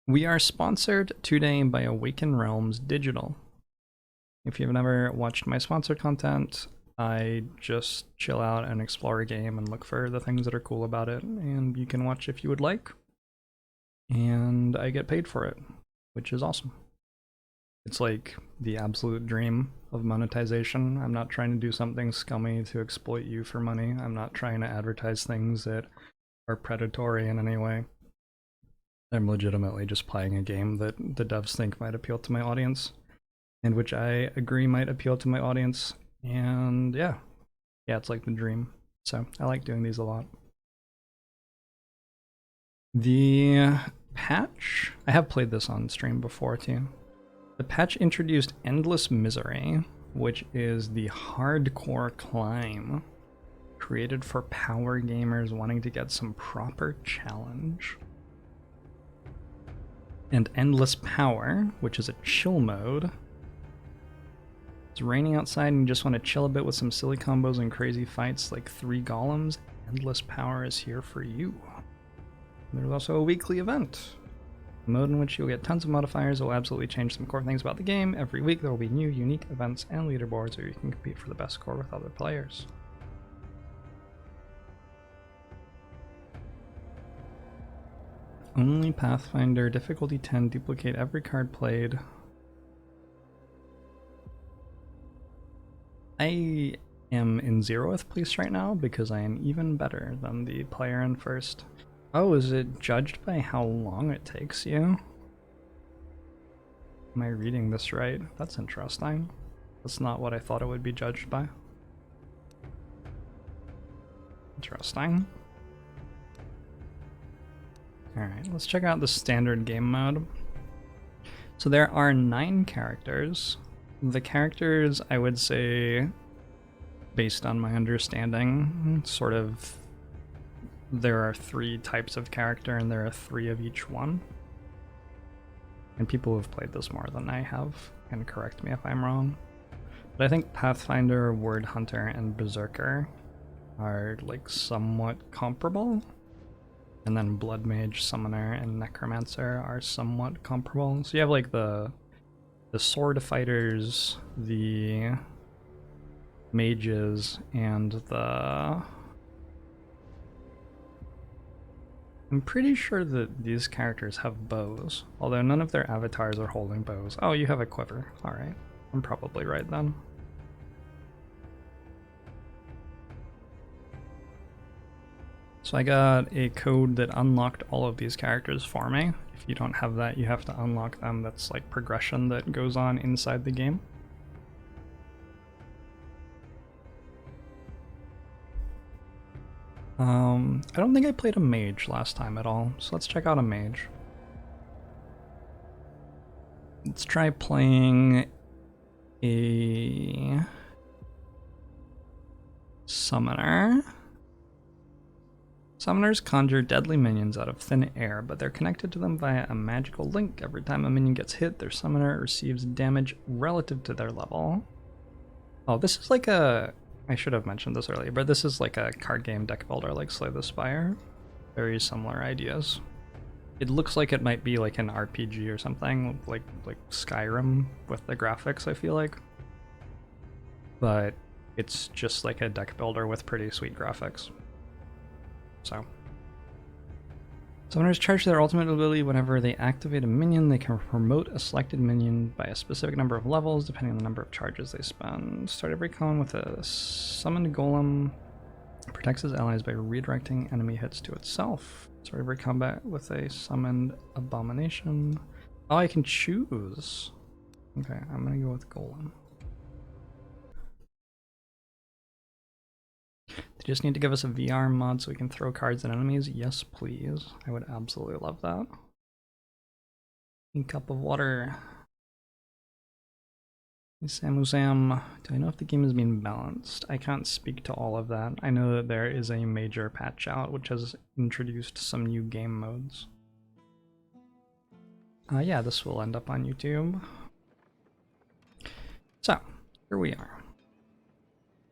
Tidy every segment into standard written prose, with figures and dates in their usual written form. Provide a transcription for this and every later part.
We are sponsored today by Awaken Realms Digital. If you've never watched my sponsored content, I just chill out and explore a game and look for the things that are cool about it, and you can watch if you would like. And I get paid for it, which is awesome. It's like the absolute dream of monetization. I'm not trying to do something scummy to exploit you for money. I'm not trying to advertise things that are predatory in any way. I'm legitimately just playing a game that the devs think might appeal to my audience, and which I agree might appeal to my audience, and yeah, it's like the dream. So I like doing these a lot. The patch, I have played this on stream before too. The patch introduced Endless Misery, which is the hardcore climb created for power gamers wanting to get some proper challenge. And Endless Power, which is a chill mode. It's raining outside and you just want to chill a bit with some silly combos and crazy fights like 3 Golems. Endless Power is here for you. There's also a weekly event. A mode in which you'll get tons of modifiers that will absolutely change some core things about the game. Every week there will be new, unique events and leaderboards where you can compete for the best score with other players. Only Pathfinder, difficulty 10, duplicate every card played. I am in 0th place right now because I am even better than the player in 1st. Oh, is it judged by how long it takes you? Am I reading this right? That's interesting. That's not what I thought it would be judged by. Interesting. Alright, let's check out the standard game mode. So there are 9 characters. The characters, I would say, based on my understanding, sort of, there are 3 types of character and there are 3 of each one. And people who have played this more than I have can correct me if I'm wrong. But I think Pathfinder, Word Hunter, and Berserker are like somewhat comparable. And then Blood Mage, Summoner, and Necromancer are somewhat comparable. So you have like the sword fighters, the mages, and the... I'm pretty sure that these characters have bows, although none of their avatars are holding bows. Oh, you have a quiver. Alright. I'm probably right then. So I got a code that unlocked all of these characters for me. If you don't have that, you have to unlock them. That's like progression that goes on inside the game. I don't think I played a mage last time at all, so let's check out a mage. Let's try playing a summoner. Summoners conjure deadly minions out of thin air, but they're connected to them via a magical link. Every time a minion gets hit, their summoner receives damage relative to their level. Oh, this is like a... I should have mentioned this earlier, but this is like a card game deck builder like Slay the Spire. Very similar ideas. It looks like it might be like an RPG or something, like Skyrim with the graphics, I feel like. But it's just like a deck builder with pretty sweet graphics. So. Summoners charge their ultimate ability whenever they activate a minion. They can promote a selected minion by a specific number of levels, depending on the number of charges they spend. Start every con with a summoned golem. Protects his allies by redirecting enemy hits to itself. Start every combat with a summoned abomination. Oh, I can choose. Okay, I'm gonna go with golem. They just need to give us a VR mod so we can throw cards at enemies. Yes, please. I would absolutely love that. A cup of water. Samu Sam, do I know if the game is being balanced? I can't speak to all of that. I know that there is a major patch out which has introduced some new game modes. Yeah, this will end up on YouTube. So, here we are.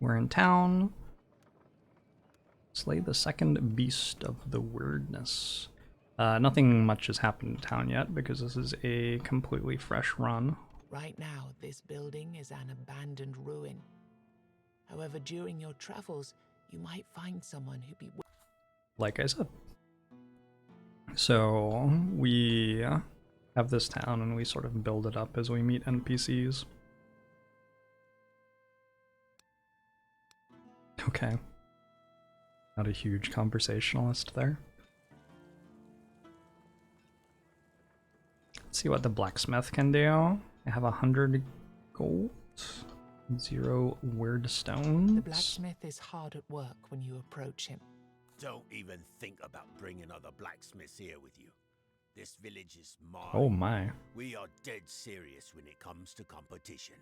We're in town. Slay the second beast of the wordness. Nothing much has happened in town yet because this is a completely fresh run. Right now, this building is an abandoned ruin. However, during your travels, you might find someone who'd be... Like I said. So we have this town and we sort of build it up as we meet NPCs. Okay. Not a huge conversationalist there. Let's see what the blacksmith can do. I have 100 gold, 0 weird stones. The blacksmith is hard at work when you approach him. Don't even think about bringing other blacksmiths here with you. This village is mine. Oh my. We are dead serious when it comes to competition.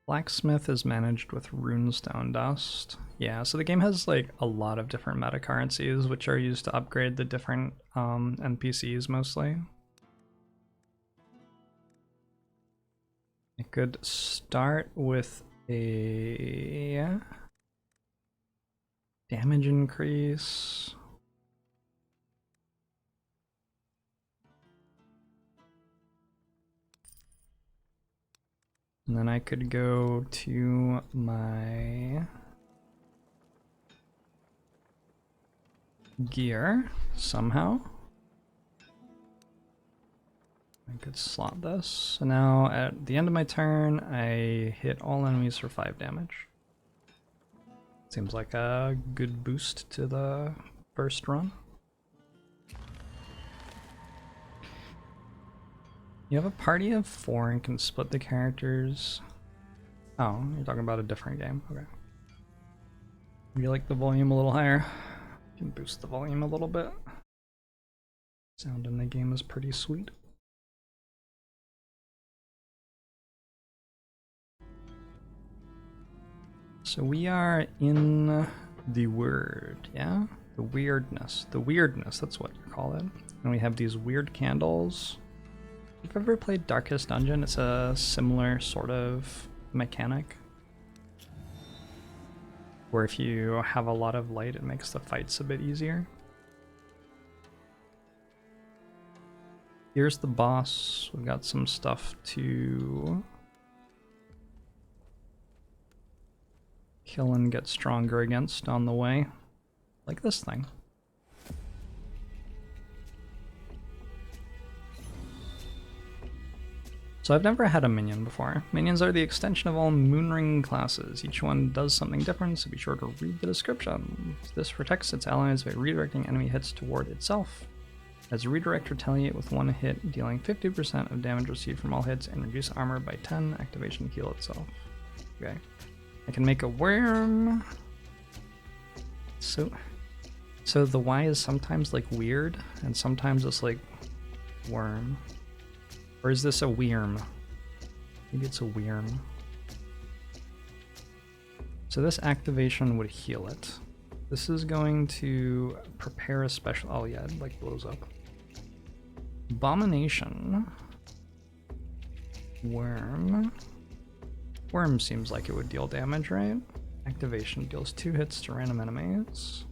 Blacksmith is managed with runestone dust. Yeah, so the game has like a lot of different meta currencies which are used to upgrade the different NPCs mostly. I could start with a damage increase. And then I could go to my gear somehow. I could slot this. So now at the end of my turn, I hit all enemies for 5 damage. Seems like a good boost to the first run. You have a party of 4 and can split the characters. Oh, you're talking about a different game. Okay. Would you like the volume a little higher? You can boost the volume a little bit. Sound in the game is pretty sweet. So we are in the word, yeah? The weirdness. The weirdness, that's what you call it. And we have these weird candles. If you've ever played Darkest Dungeon, it's a similar sort of mechanic. Where if you have a lot of light, it makes the fights a bit easier. Here's the boss. We've got some stuff to kill and get stronger against on the way. Like this thing. So I've never had a minion before. Minions are the extension of all Moonring classes. Each one does something different, so be sure to read the description. This protects its allies by redirecting enemy hits toward itself. As a redirect, retaliate with 1 hit, dealing 50% of damage received from all hits, and reduce armor by 10, activation heal itself. Okay. I can make a worm. So the Y is sometimes like weird, and sometimes it's like worm. Or is this a weirm? Maybe it's a weirm. So this activation would heal it. This is going to prepare a special... Oh yeah, it like blows up. Abomination. Worm. Worm seems like it would deal damage, right? Activation deals 2 hits to random enemies.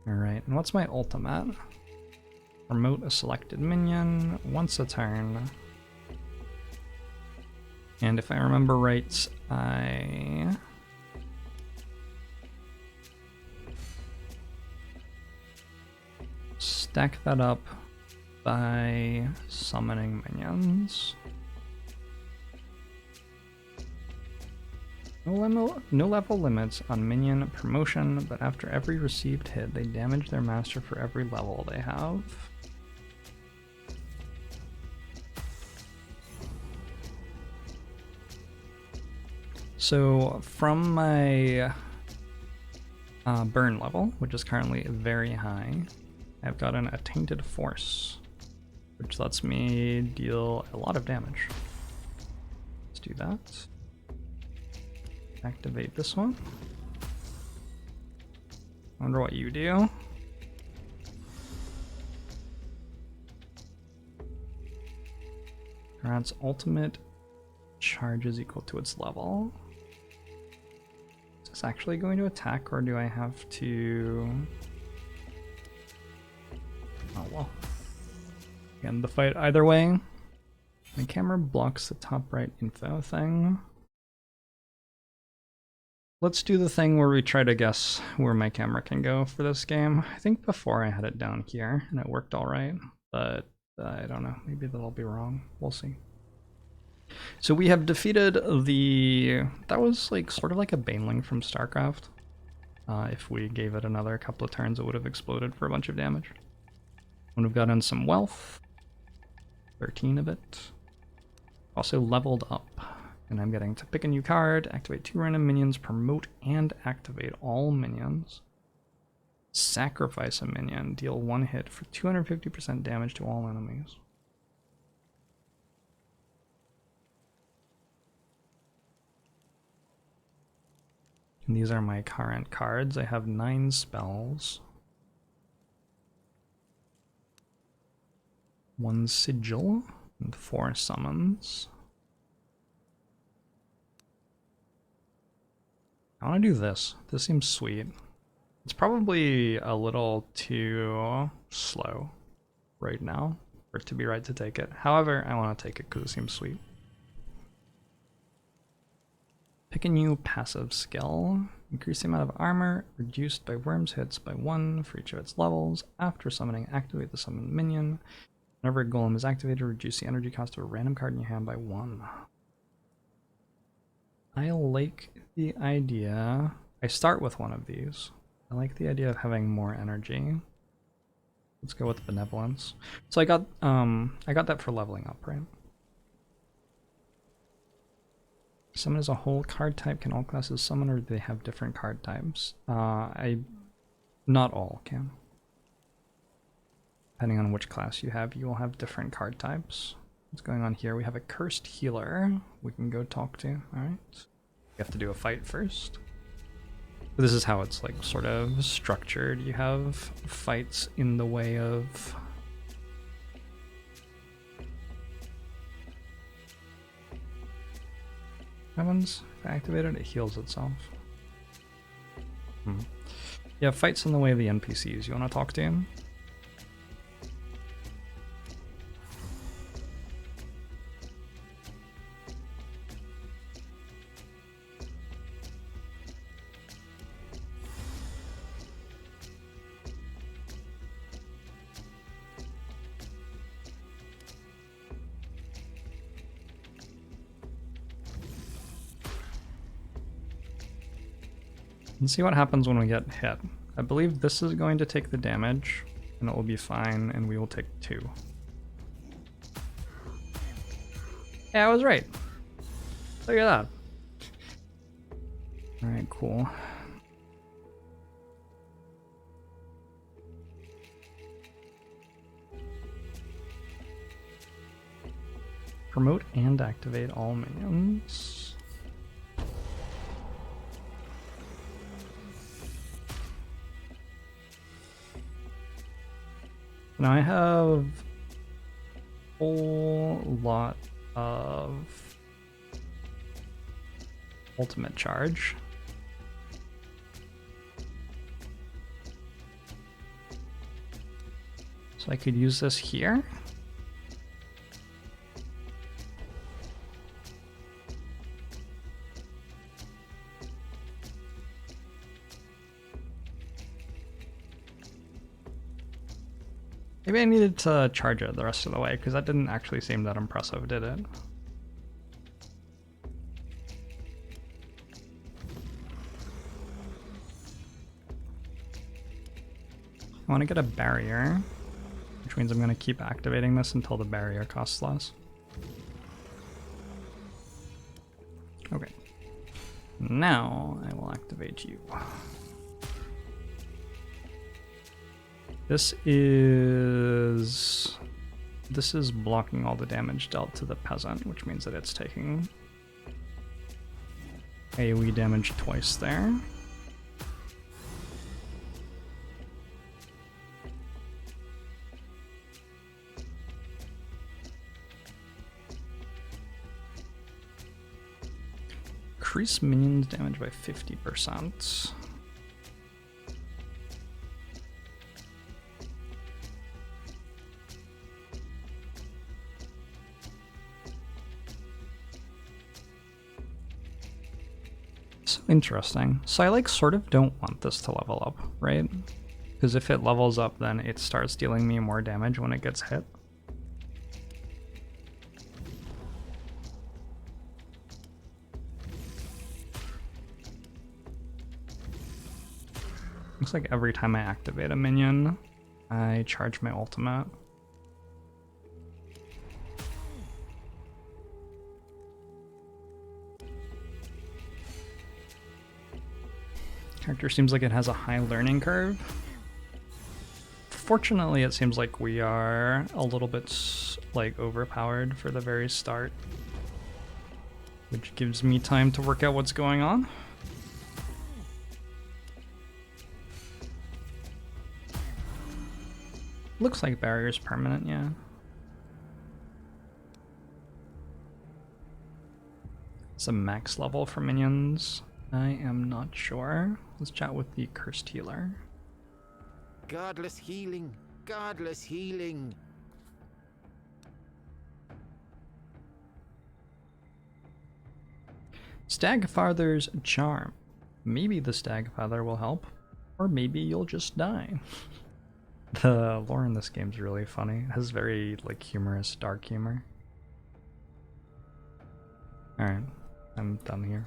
Alright, and what's my ultimate? Promote a selected minion once a turn. And if I remember right, I... stack that up by summoning minions. No level limits on minion promotion, but after every received hit, they damage their master for every level they have. So from my burn level, which is currently very high, I've gotten a Tainted Force, which lets me deal a lot of damage. Let's do that. Activate this one. I wonder what you do. Rat's ultimate charge is equal to its level. Is this actually going to attack, or do I have to... Oh well. End the fight either way. My camera blocks the top right info thing. Let's do the thing where we try to guess where my camera can go for this game. I think before I had it down here and it worked all right, but I don't know. Maybe that'll be wrong. We'll see. So we have defeated the... That was like sort of like a Baneling from StarCraft. If we gave it another couple of turns, it would have exploded for a bunch of damage. And we've gotten some wealth. 13 of it. Also leveled up. And I'm getting to pick a new card, activate 2 random minions, promote and activate all minions. Sacrifice a minion, deal 1 hit for 250% damage to all enemies. And these are my current cards. I have 9 spells. 1 sigil and 4 summons. I want to do this. This seems sweet. It's probably a little too slow right now for it to be right to take it. However, I want to take it because it seems sweet. Pick a new passive skill. Increase the amount of armor reduced by worms hits by 1 for each of its levels. After summoning, activate the summoned minion. Whenever a golem is activated, reduce the energy cost of a random card in your hand by 1. I like the idea. I start with one of these. I like the idea of having more energy. Let's go with benevolence. So I got that for leveling up, right? Summon as a whole card type. Can all classes summon, or do they have different card types? Not all can. Depending on which class you have, you will have different card types. What's going on here? We have a cursed healer we can go talk to. Alright. We have to do a fight first. This is how it's like sort of structured. You have fights in the way of happens. If I activate it, it heals itself. Yeah, fights in the way of the NPCs. You want to talk to him? Let's see what happens when we get hit. I believe this is going to take the damage, and it will be fine, and we will take 2. Yeah, I was right. Look at that. Alright, cool. Promote and activate all minions. Now I have a whole lot of ultimate charge. So I could use this here. Maybe I needed to charge it the rest of the way, because that didn't actually seem that impressive, did it? I want to get a barrier, which means I'm going to keep activating this until the barrier costs less. Okay. Now I will activate you. This is blocking all the damage dealt to the peasant, which means that it's taking AoE damage twice there. Increase minions damage by 50%. So interesting. So I like sort of don't want this to level up, right? Because if it levels up, then it starts dealing me more damage when it gets hit. Looks like every time I activate a minion, I charge my ultimate. Character seems like it has a high learning curve. Fortunately, it seems like we are a little bit like overpowered for the very start, which gives me time to work out what's going on. Looks like barrier's permanent, yeah. It's a max level for minions. I am not sure. Let's chat with the cursed healer. Godless healing, godless healing. Stagfather's charm. Maybe the Stagfather will help, or maybe you'll just die. The lore in this game's really funny. It has very like humorous, dark humor. Alright, I'm done here.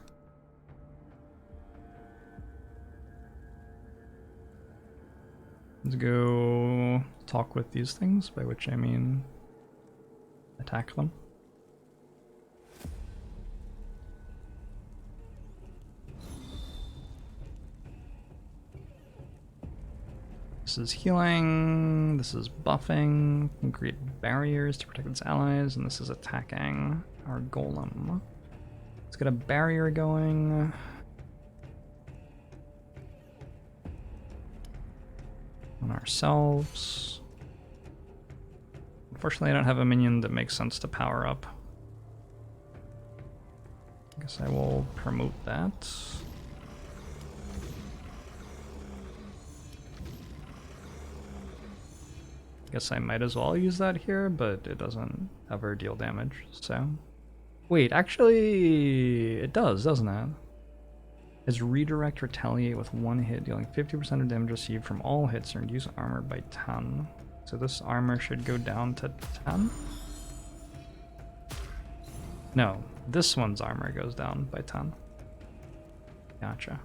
Let's go talk with these things, by which I mean attack them. This is healing, this is buffing, can create barriers to protect its allies, and this is attacking our golem. Let's get a barrier going. On ourselves. Unfortunately, I don't have a minion that makes sense to power up. I guess I will promote that. Guess I might as well use that here, but it doesn't ever deal damage, so... Wait, actually, it does, doesn't it? Is redirect retaliate with one hit, dealing 50% of damage received from all hits, and reduce armor by 10. So this armor should go down to 10? No, this one's armor goes down by 10. Gotcha.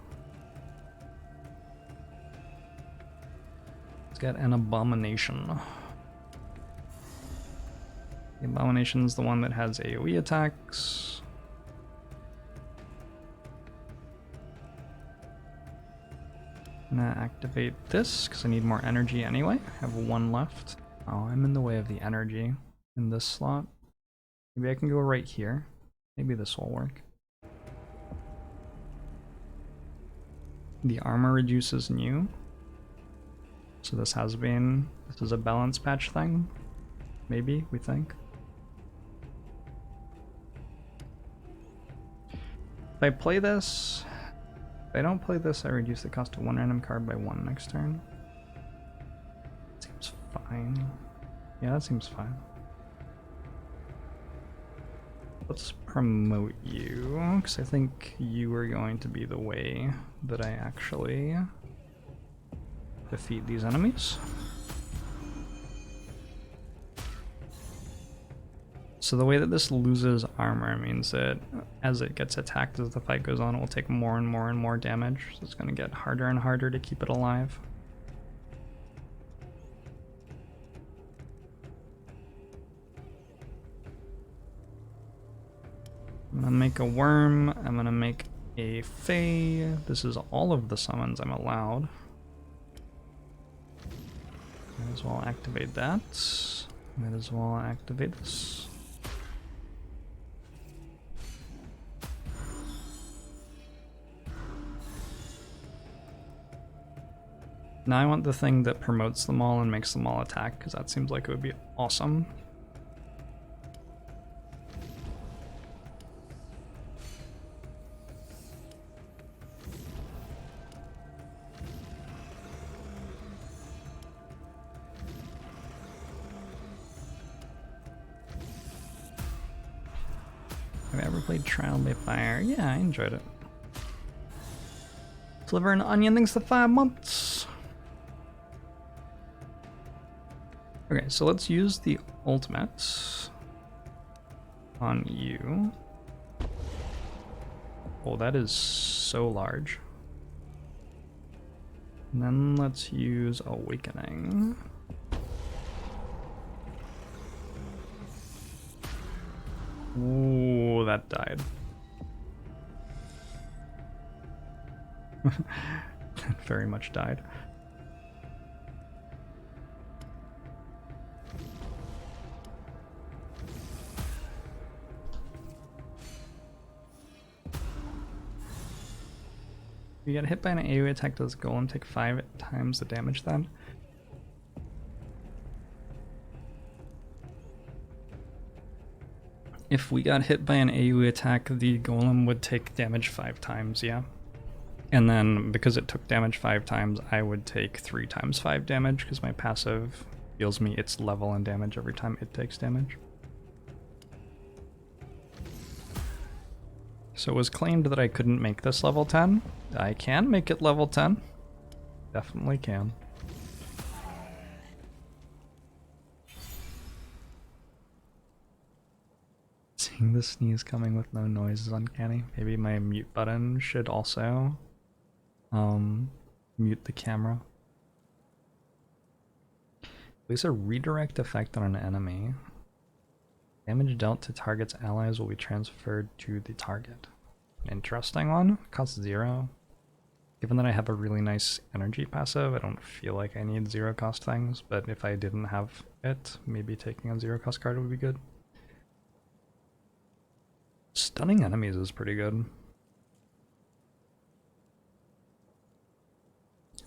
Let's get an abomination. The abomination's the one that has AoE attacks. I'm gonna activate this because I need more energy anyway. I have one left. Oh, I'm in the way of the energy in this slot. Maybe I can go right here. Maybe this will work. The armor reduces new. So this is a balance patch thing. Maybe, we think. If I play this, if I don't play this, I reduce the cost of one random card by 1 next turn. Seems fine. Yeah, that seems fine. Let's promote you, because I think you are going to be the way that I actually defeat these enemies. So the way that this loses armor means that as it gets attacked as the fight goes on, it will take more and more and more damage. So it's going to get harder and harder to keep it alive. I'm going to make a worm. I'm going to make a fae. This is all of the summons I'm allowed. Might as well activate that. Might as well activate this. Now I want the thing that promotes them all and makes them all attack, because that seems like it would be awesome. Have I ever played Trial by Fire? Yeah, I enjoyed it. Sliver and Onion, thanks to 5 months. Okay, so let's use the ultimates on you. Oh, that is so large. And then let's use Awakening. Ooh, that died. That very much died. You get hit by an AoE attack, does Golem take 5 times the damage then? If we got hit by an AoE attack, the Golem would take damage 5 times, yeah. And then, because it took damage 5 times, I would take 3 times 5 damage, because my passive deals me its level and damage every time it takes damage. So it was claimed that I couldn't make this level 10. I can make it level 10. Definitely can. Seeing the sneeze coming with no noise is uncanny. Maybe my mute button should also mute the camera. Place a redirect effect on an enemy. Damage dealt to target's allies will be transferred to the target. Interesting one. Costs 0. Given that I have a really nice energy passive, I don't feel like I need 0 cost things, but if I didn't have it, maybe taking a 0 cost card would be good. Stunning enemies is pretty good.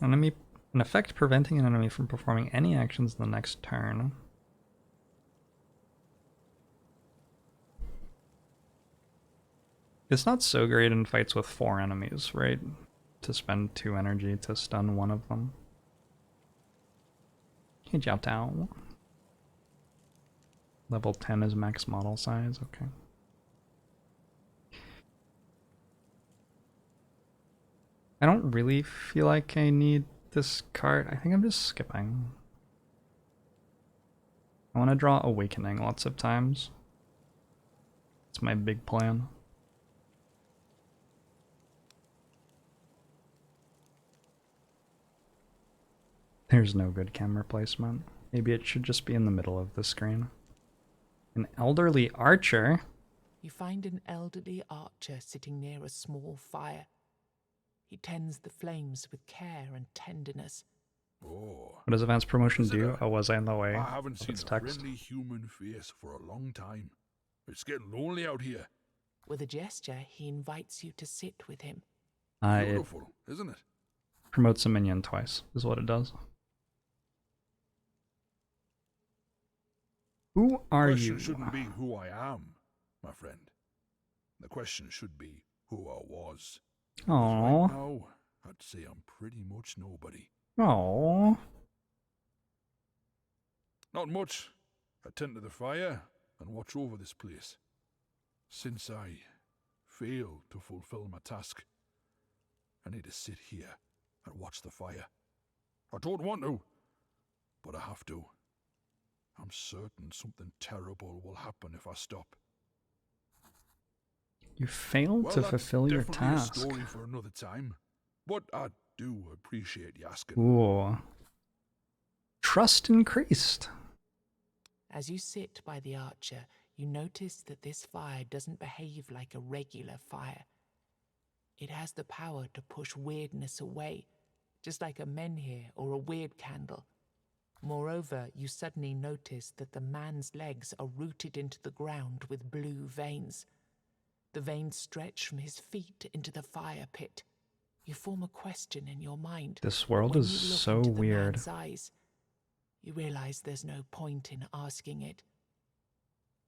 An effect preventing an enemy from performing any actions in the next turn. It's not so great in fights with 4 enemies, right? To spend 2 energy to stun one of them. Hey, Jiao Tao. Level 10 is max model size, okay. I don't really feel like I need this card. I think I'm just skipping. I want to draw Awakening lots of times. It's my big plan. There's no good camera placement. Maybe it should just be in the middle of the screen. An elderly archer? You find an elderly archer sitting near a small fire. He tends the flames with care and tenderness. Oh, What does advanced promotion do? visitor. Oh, was I in the way I haven't of seen its a text? friendly human face for a long time. It's getting lonely out here. With a gesture, he invites you to sit with him. It Beautiful, isn't it? promotes a minion twice, is what it does. Who are The question you? shouldn't be who I am, my friend. The question should be who I was. Aww. Right now, I'd say I'm pretty much nobody. Aww. Not much. I tend to the fire and watch over this place. Since I failed to fulfill my task, I need to sit here and watch the fire. I don't want to, but I have to. I'm certain something terrible will happen if I stop. You failed to Well, fulfill your definitely task. a story for another time, but I do appreciate you asking. Ooh. Trust increased. As you sit by the archer, you notice that this fire doesn't behave like a regular fire. It has the power to push weirdness away, just like a menhir or a weird candle. Moreover, you suddenly notice that the man's legs are rooted into the ground with blue veins. The veins stretch from his feet into the fire pit. You form a question in your mind. This world When is you look so into weird. the man's eyes, you realize there's no point in asking it.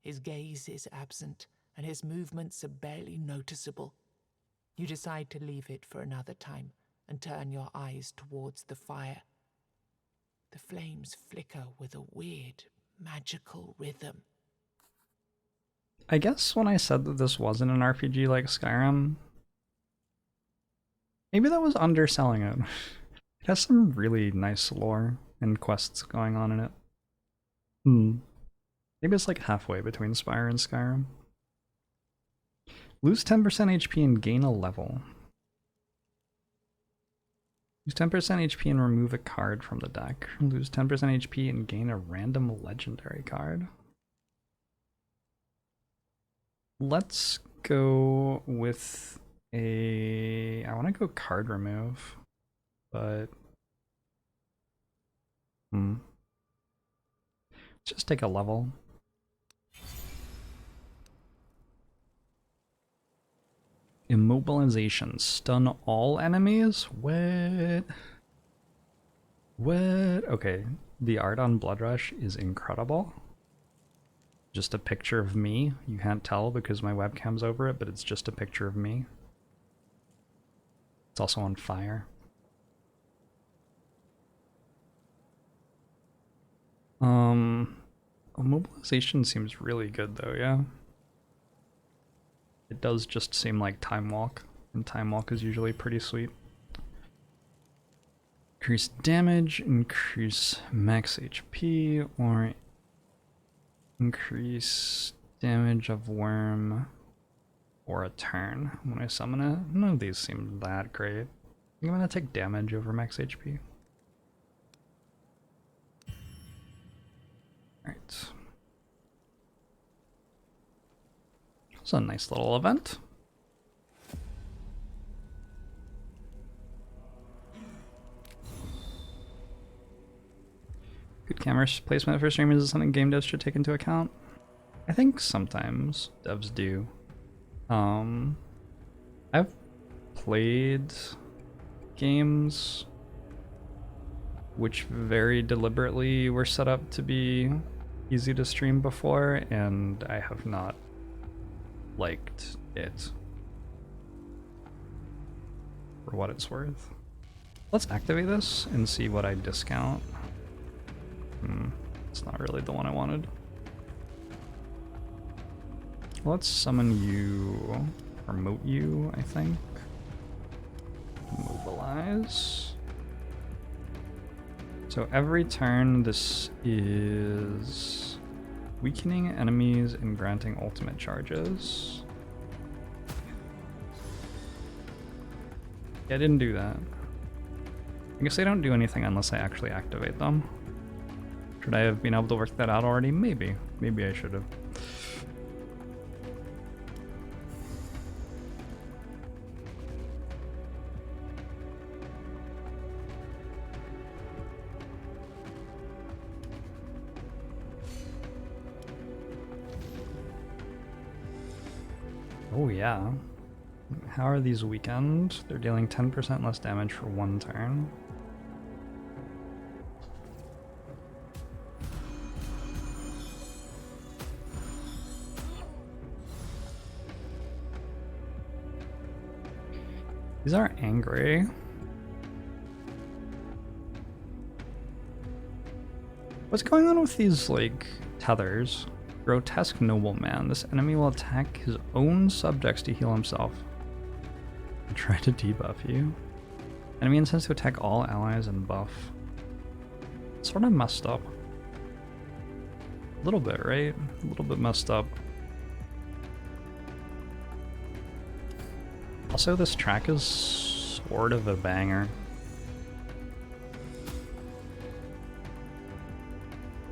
His gaze is absent, and his movements are barely noticeable. You decide to leave it for another time and turn your eyes towards the fire. The flames flicker with a weird, magical rhythm. I guess when I said that this wasn't an RPG like Skyrim, maybe that was underselling it. It has some really nice lore and quests going on in it. Maybe it's like halfway between Spire and Skyrim. Lose 10% HP and gain a level. Lose 10% HP and remove a card from the deck. Lose 10% HP and gain a random legendary card. Let's go with a... I want to go card remove, but... Just take a level. Immobilization. Stun all enemies? What? Okay, the art on Blood Rush is incredible. Just a picture of me. You can't tell because my webcam's over it, but it's just a picture of me. It's also on fire. Immobilization seems really good though, yeah. It does just seem like Time Walk, and Time Walk is usually pretty sweet. Increase damage, increase max HP, or increase damage of worm or a turn when I summon it. None of these seem that great. I'm gonna take damage over max HP. Alright. It's a nice little event. Good camera placement for streamers is something game devs should take into account. I think sometimes devs do. I've played games which very deliberately were set up to be easy to stream before, and I have not liked it for what it's worth. Let's activate this and see what I discount. It's not really the one I wanted. Let's summon you, promote you, I think. Mobilize. So every turn this is weakening enemies and granting ultimate charges. Yeah, I didn't do that. I guess they don't do anything unless I actually activate them. Should I have been able to work that out already? Maybe. Maybe I should have. Oh yeah. How are these weakened? They're dealing 10% less damage for one turn. These are angry. What's going on with these, like, tethers? Grotesque nobleman. This enemy will attack his own subjects to heal himself. And try to debuff you. Enemy intends to attack all allies and buff. It's sort of messed up. A little bit, right? A little bit messed up. Also, this track is sort of a banger.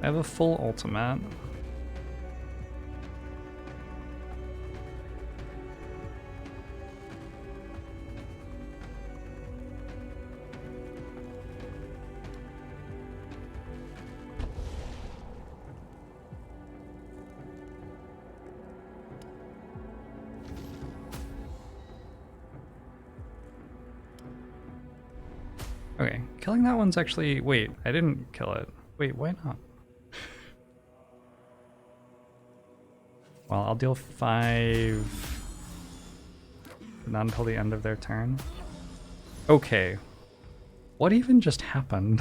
I have a full ultimate. Okay, killing that one's actually... Wait, I didn't kill it. Wait, why not? Well, I'll deal 5... Not until the end of their turn. Okay. What even just happened?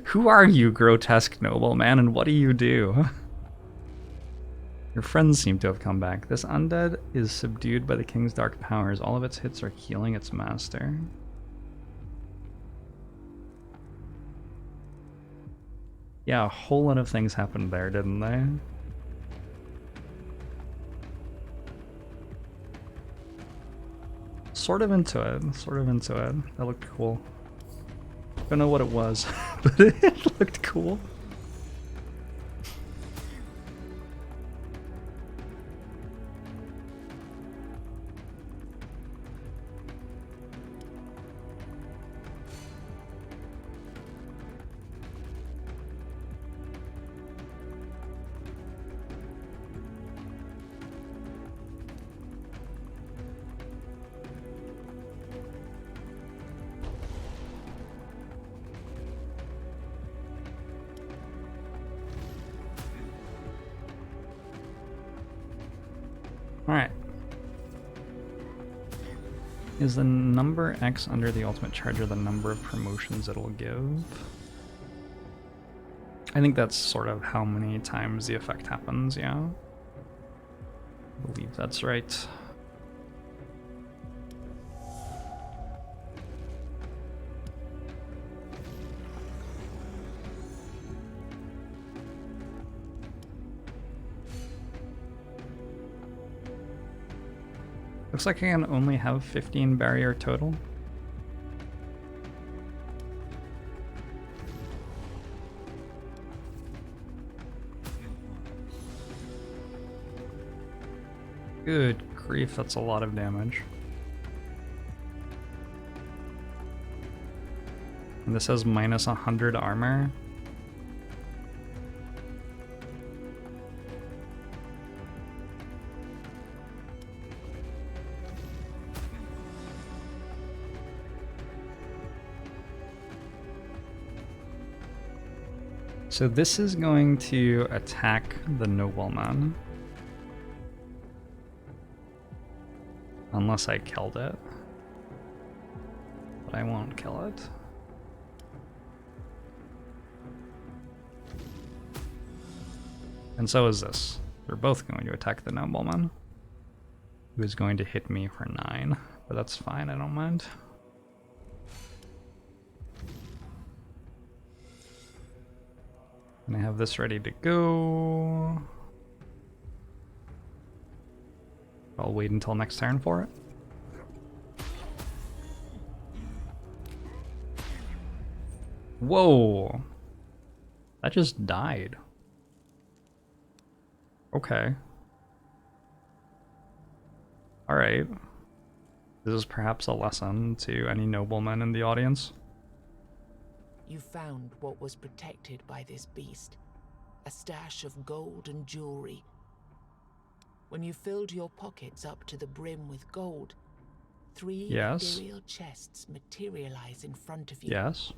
Who are you, grotesque nobleman, and what do you do? Your friends seem to have come back. This undead is subdued by the king's dark powers. All of its hits are healing its master. Yeah, a whole lot of things happened there, didn't they? Sort of into it. Sort of into it. That looked cool. Don't know what it was, but it looked cool. Alright. Is the number X under the ultimate charger the number of promotions it'll give? I think that's sort of how many times the effect happens, yeah. I believe that's right. Looks like I can only have 15 barrier total. Good grief, that's a lot of damage. And this has minus 100 armor. So this is going to attack the nobleman. Unless I killed it. But I won't kill it. And so is this. They're both going to attack the nobleman, who is going to hit me for 9. But that's fine, I don't mind. And I have this ready to go. I'll wait until next turn for it. Whoa! That just died. Okay. Alright. This is perhaps a lesson to any nobleman in the audience. You found what was protected by this beast, a stash of gold and jewelry. When you filled your pockets up to the brim with gold, 3 imperial chests materialize in front of you. Yes.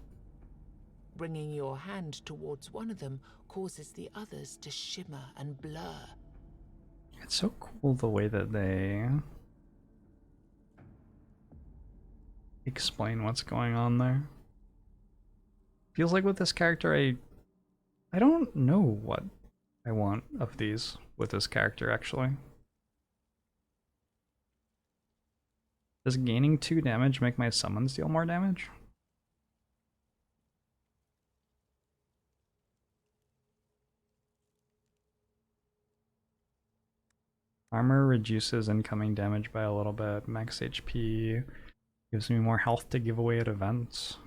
Bringing your hand towards one of them causes the others to shimmer and blur. It's so cool the way that they explain what's going on there. Feels like with this character, I don't know what I want of these with this character, actually. Does gaining 2 damage make my summons deal more damage? Armor reduces incoming damage by a little bit. Max HP gives me more health to give away at events.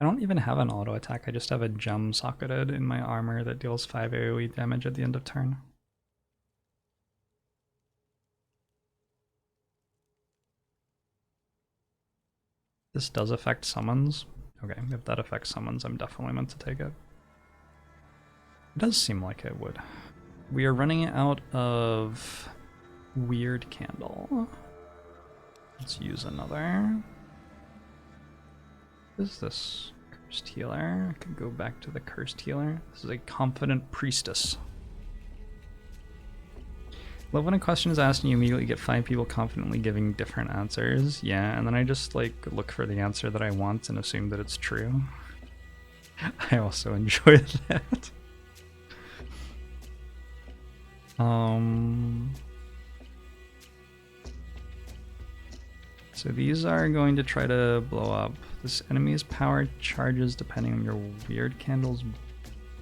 I don't even have an auto attack, I just have a gem socketed in my armor that deals 5 AoE damage at the end of turn. This does affect summons. Okay, if that affects summons, I'm definitely meant to take it. It does seem like it would. We are running out of weird candle. Let's use another. What is this? Cursed healer. I could go back to the cursed healer. This is a confident priestess. Love when a question is asked and you immediately get 5 people confidently giving different answers. Yeah, and then I just like look for the answer that I want and assume that it's true. I also enjoy that. So these are going to try to blow up. This enemy's power charges depending on your weird candle's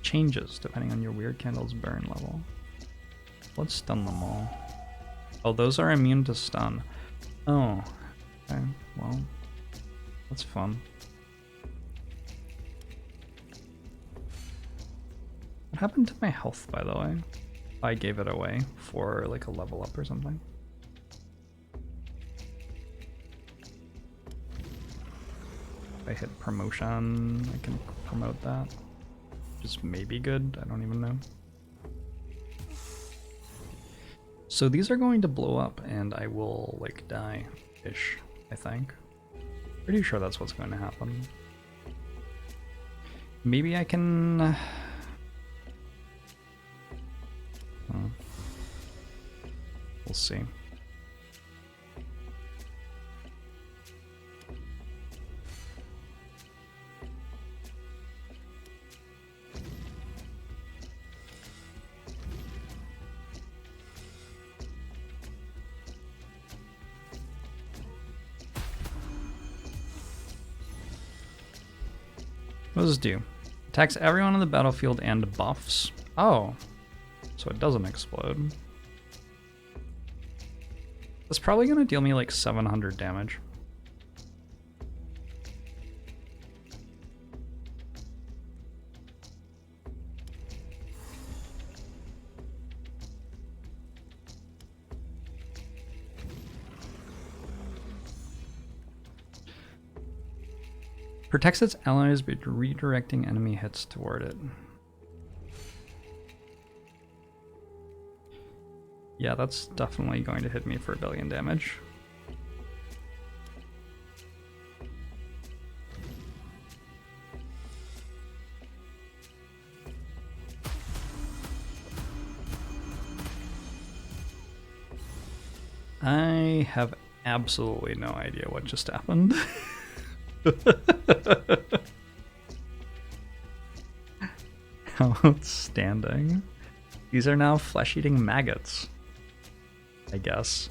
changes depending on your weird candle's burn level. Let's stun them all. Oh, those are immune to stun. Oh, okay, well, that's fun. What happened to my health, by the way? I gave it away for like a level up or something. If I hit promotion, I can promote that. Just maybe good, I don't even know. So these are going to blow up and I will like die-ish, I think. Pretty sure that's what's going to happen. Maybe I can... We'll see. What does this do? Attacks everyone on the battlefield and buffs. Oh, so it doesn't explode. That's probably gonna deal me like 700 damage. Protects its allies by redirecting enemy hits toward it. Yeah, that's definitely going to hit me for 1 billion damage. I have absolutely no idea what just happened. Outstanding. These are now flesh-eating maggots, I guess.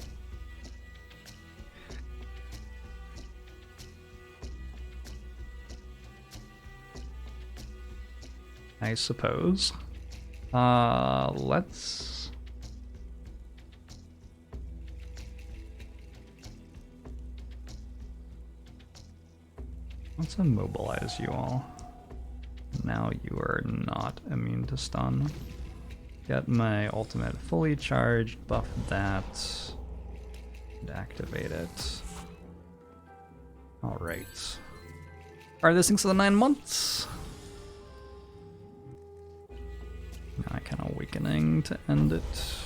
I suppose. Let's immobilize you all. Now you are not immune to stun. Get my ultimate fully charged, buff that, and activate it. Alright. Are this things for the 9 months? Now I can awakening to end it.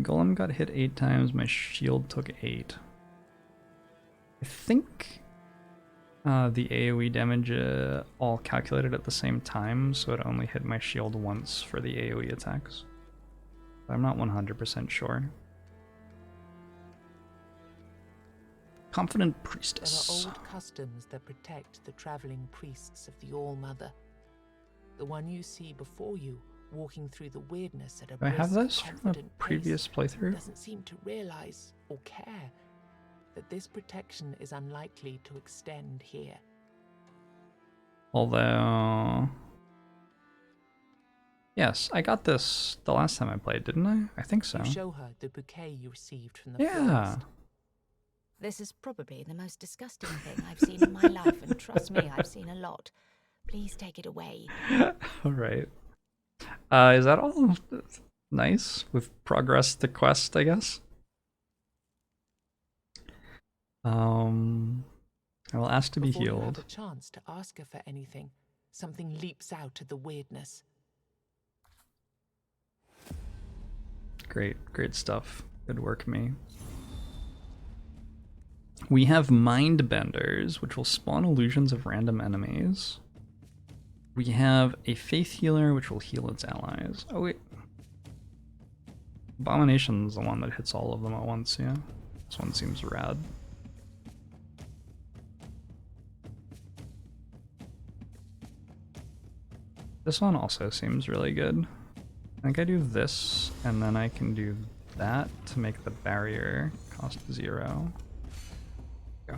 Golem got hit 8 times, my shield took 8. I think the AoE damage all calculated at the same time, so it only hit my shield once for the AoE attacks. But I'm not 100% sure. Confident Priestess. There are old customs that protect the traveling priests of the All-Mother. The one you see before you, walking through the weirdness at a Do I have brisk, this from a confident previous pace, playthrough? doesn't seem to realize or care that this protection is unlikely to extend here. Although... Yes, I got this the last time I played, didn't I? I think so. You show her the bouquet you received from the Yeah. florist. This is probably the most disgusting thing I've seen in my life, and trust me, I've seen a lot. Please take it away. Alright. Is that all nice? With progress to quest, I guess? I will ask to be Before you have healed. a chance to ask her for anything, something leaps out of the weirdness. Great, great stuff. Good work, me. We have Mind Benders, which will spawn illusions of random enemies. We have a Faith Healer, which will heal its allies. Oh wait. Abomination's the one that hits all of them at once, yeah. This one seems rad. This one also seems really good. I think I do this, and then I can do that to make the barrier cost 0. Go.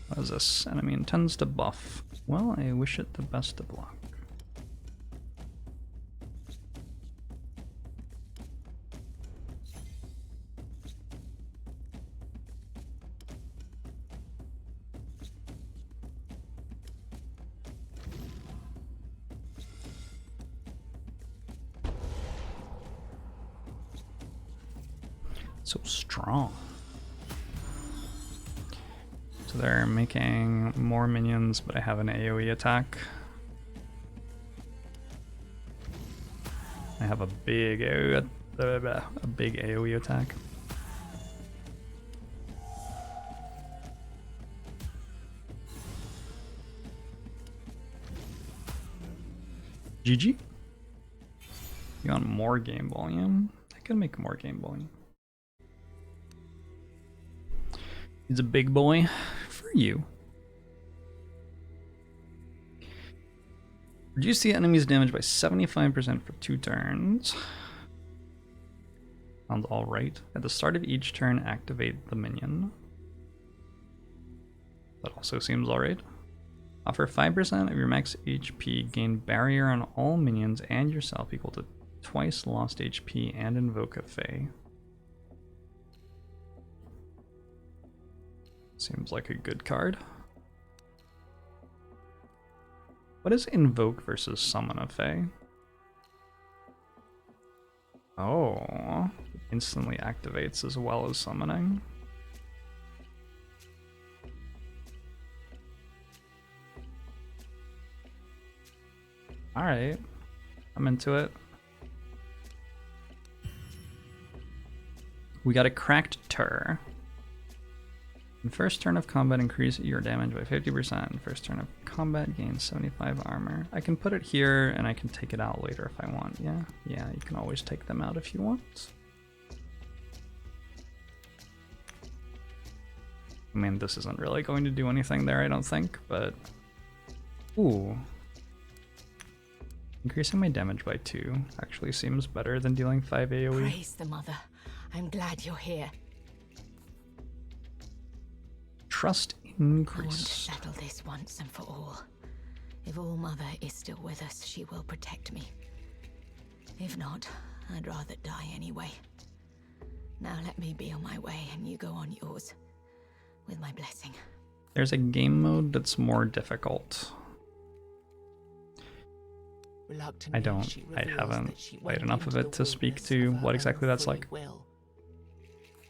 What is this? Enemy intends to buff. Well, I wish it the best of luck. So strong. So they're making more minions, but I have an AoE attack. I have a big AoE attack. GG. You want more game volume? I can make more game volume. He's a big boy for you. Reduce the enemy's damage by 75% for 2 turns. Sounds alright. At the start of each turn, activate the minion. That also seems alright. Offer 5% of your max HP, gain barrier on all minions and yourself equal to twice lost HP, and invoke a Fae. Seems like a good card. What is invoke versus summon a Fae? Oh, instantly activates as well as summoning. Alright, I'm into it. We got a cracked Tur. In first turn of combat, increase your damage by 50%. First turn of combat, gain 75 armor. I can put it here, and I can take it out later if I want. Yeah, you can always take them out if you want. I mean, this isn't really going to do anything there, I don't think, but... Ooh. Increasing my damage by 2 actually seems better than dealing 5 AoE. Praise the mother. I'm glad you're here. Trust I want to increased. settle this once and for all. If All Mother is still with us, she will protect me. If not, I'd rather die anyway. Now let me be on my way and you go on yours. With my blessing. There's a game mode that's more difficult. Reluctantly, I haven't played enough of it to speak to what exactly that's like.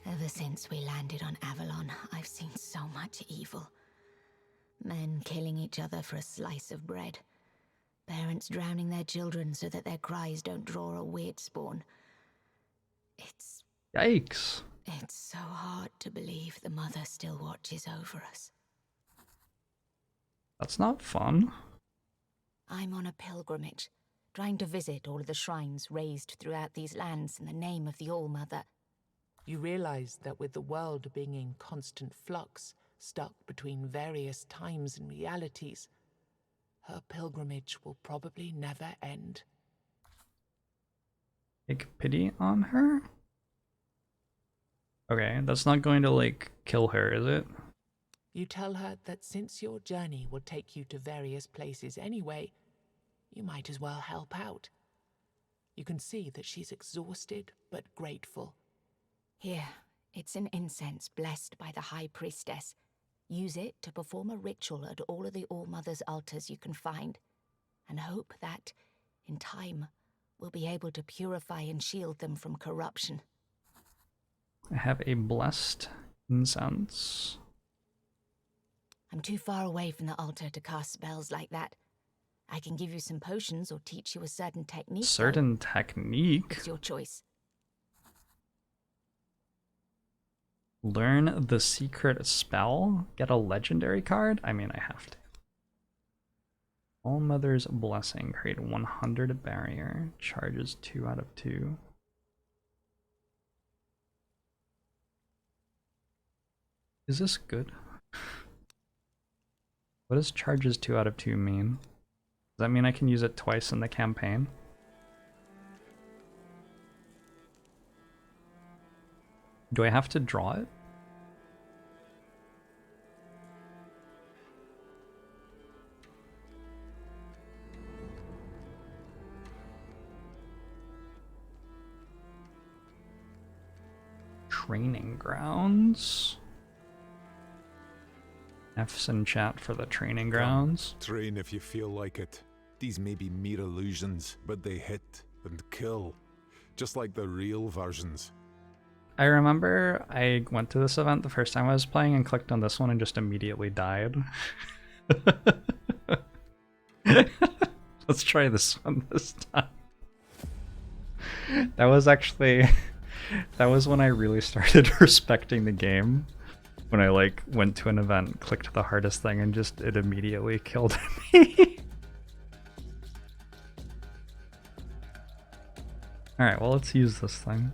Ever since we landed on Avalon, I've seen so much evil. Men killing each other for a slice of bread. Parents drowning their children so that their cries don't draw a weird spawn. Yikes. It's so hard to believe the mother still watches over us. That's not fun. I'm on a pilgrimage, trying to visit all of the shrines raised throughout these lands in the name of the All-Mother. You realize that with the world being in constant flux, stuck between various times and realities, her pilgrimage will probably never end. Take pity on her? Okay, that's not going to, like, kill her, is it? You tell her that since your journey will take you to various places anyway, you might as well help out. You can see that she's exhausted but grateful. Here, it's an incense blessed by the High Priestess. Use it to perform a ritual at all of the All-Mother's altars you can find, and hope that, in time, we'll be able to purify and shield them from corruption. I have a blessed incense. I'm too far away from the altar to cast spells like that. I can give you some potions or teach you a certain technique. Certain technique? It's your choice. Learn the secret spell? Get a legendary card? I mean, I have to. All Mother's Blessing. Create 100 barrier. Charges 2 out of 2. Is this good? What does charges 2 out of 2 mean? Does that mean I can use it twice in the campaign? Do I have to draw it? Training grounds. F's in chat for the training grounds. Train if you feel like it. These may be mere illusions, but they hit and kill, just like the real versions. I remember I went to this event the first time I was playing and clicked on this one and just immediately died. Let's try this one this time. That was actually... that was when I really started respecting the game. When I like went to an event, clicked the hardest thing, and just it immediately killed me. Alright, well, let's use this thing.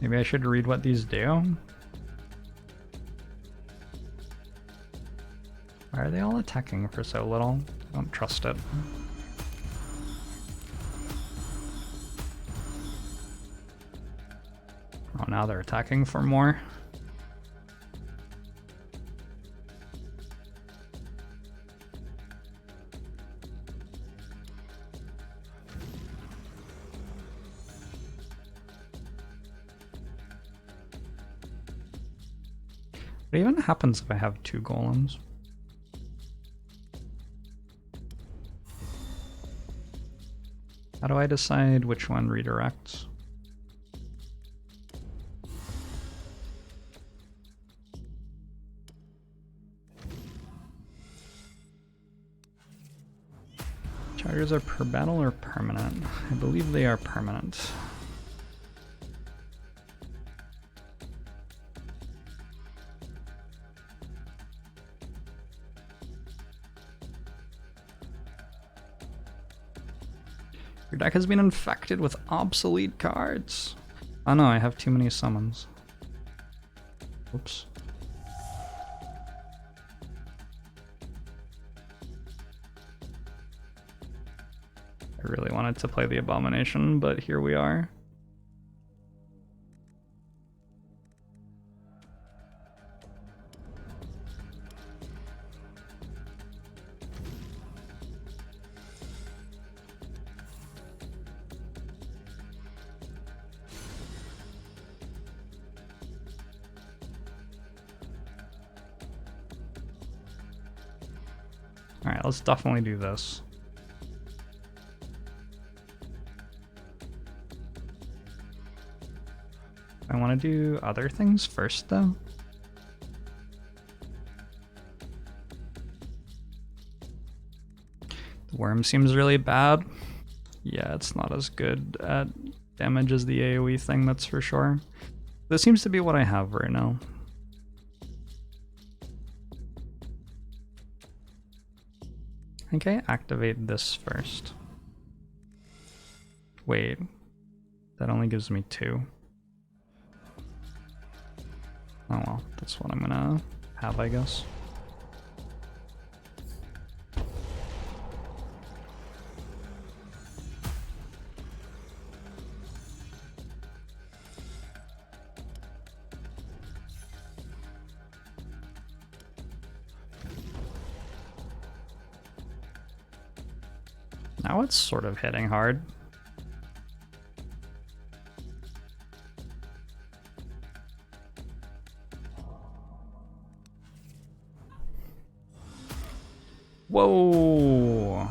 Maybe I should read what these do. Why are they all attacking for so little? I don't trust it. Oh, now they're attacking for more. What even happens if I have 2 golems? How do I decide which one redirects? Charges are per battle or permanent? I believe they are permanent. Your deck has been infected with obsolete cards. Oh no, I have too many summons. Oops. I really wanted to play the Abomination, but here we are. Alright, let's definitely do this. I want to do other things first, though. The worm seems really bad. Yeah, it's not as good at damage as the AoE thing, that's for sure. This seems to be what I have right now. I think I activate this first. Wait, that only gives me 2. Oh well, that's what I'm gonna have, I guess. Now it's sort of hitting hard. Whoa!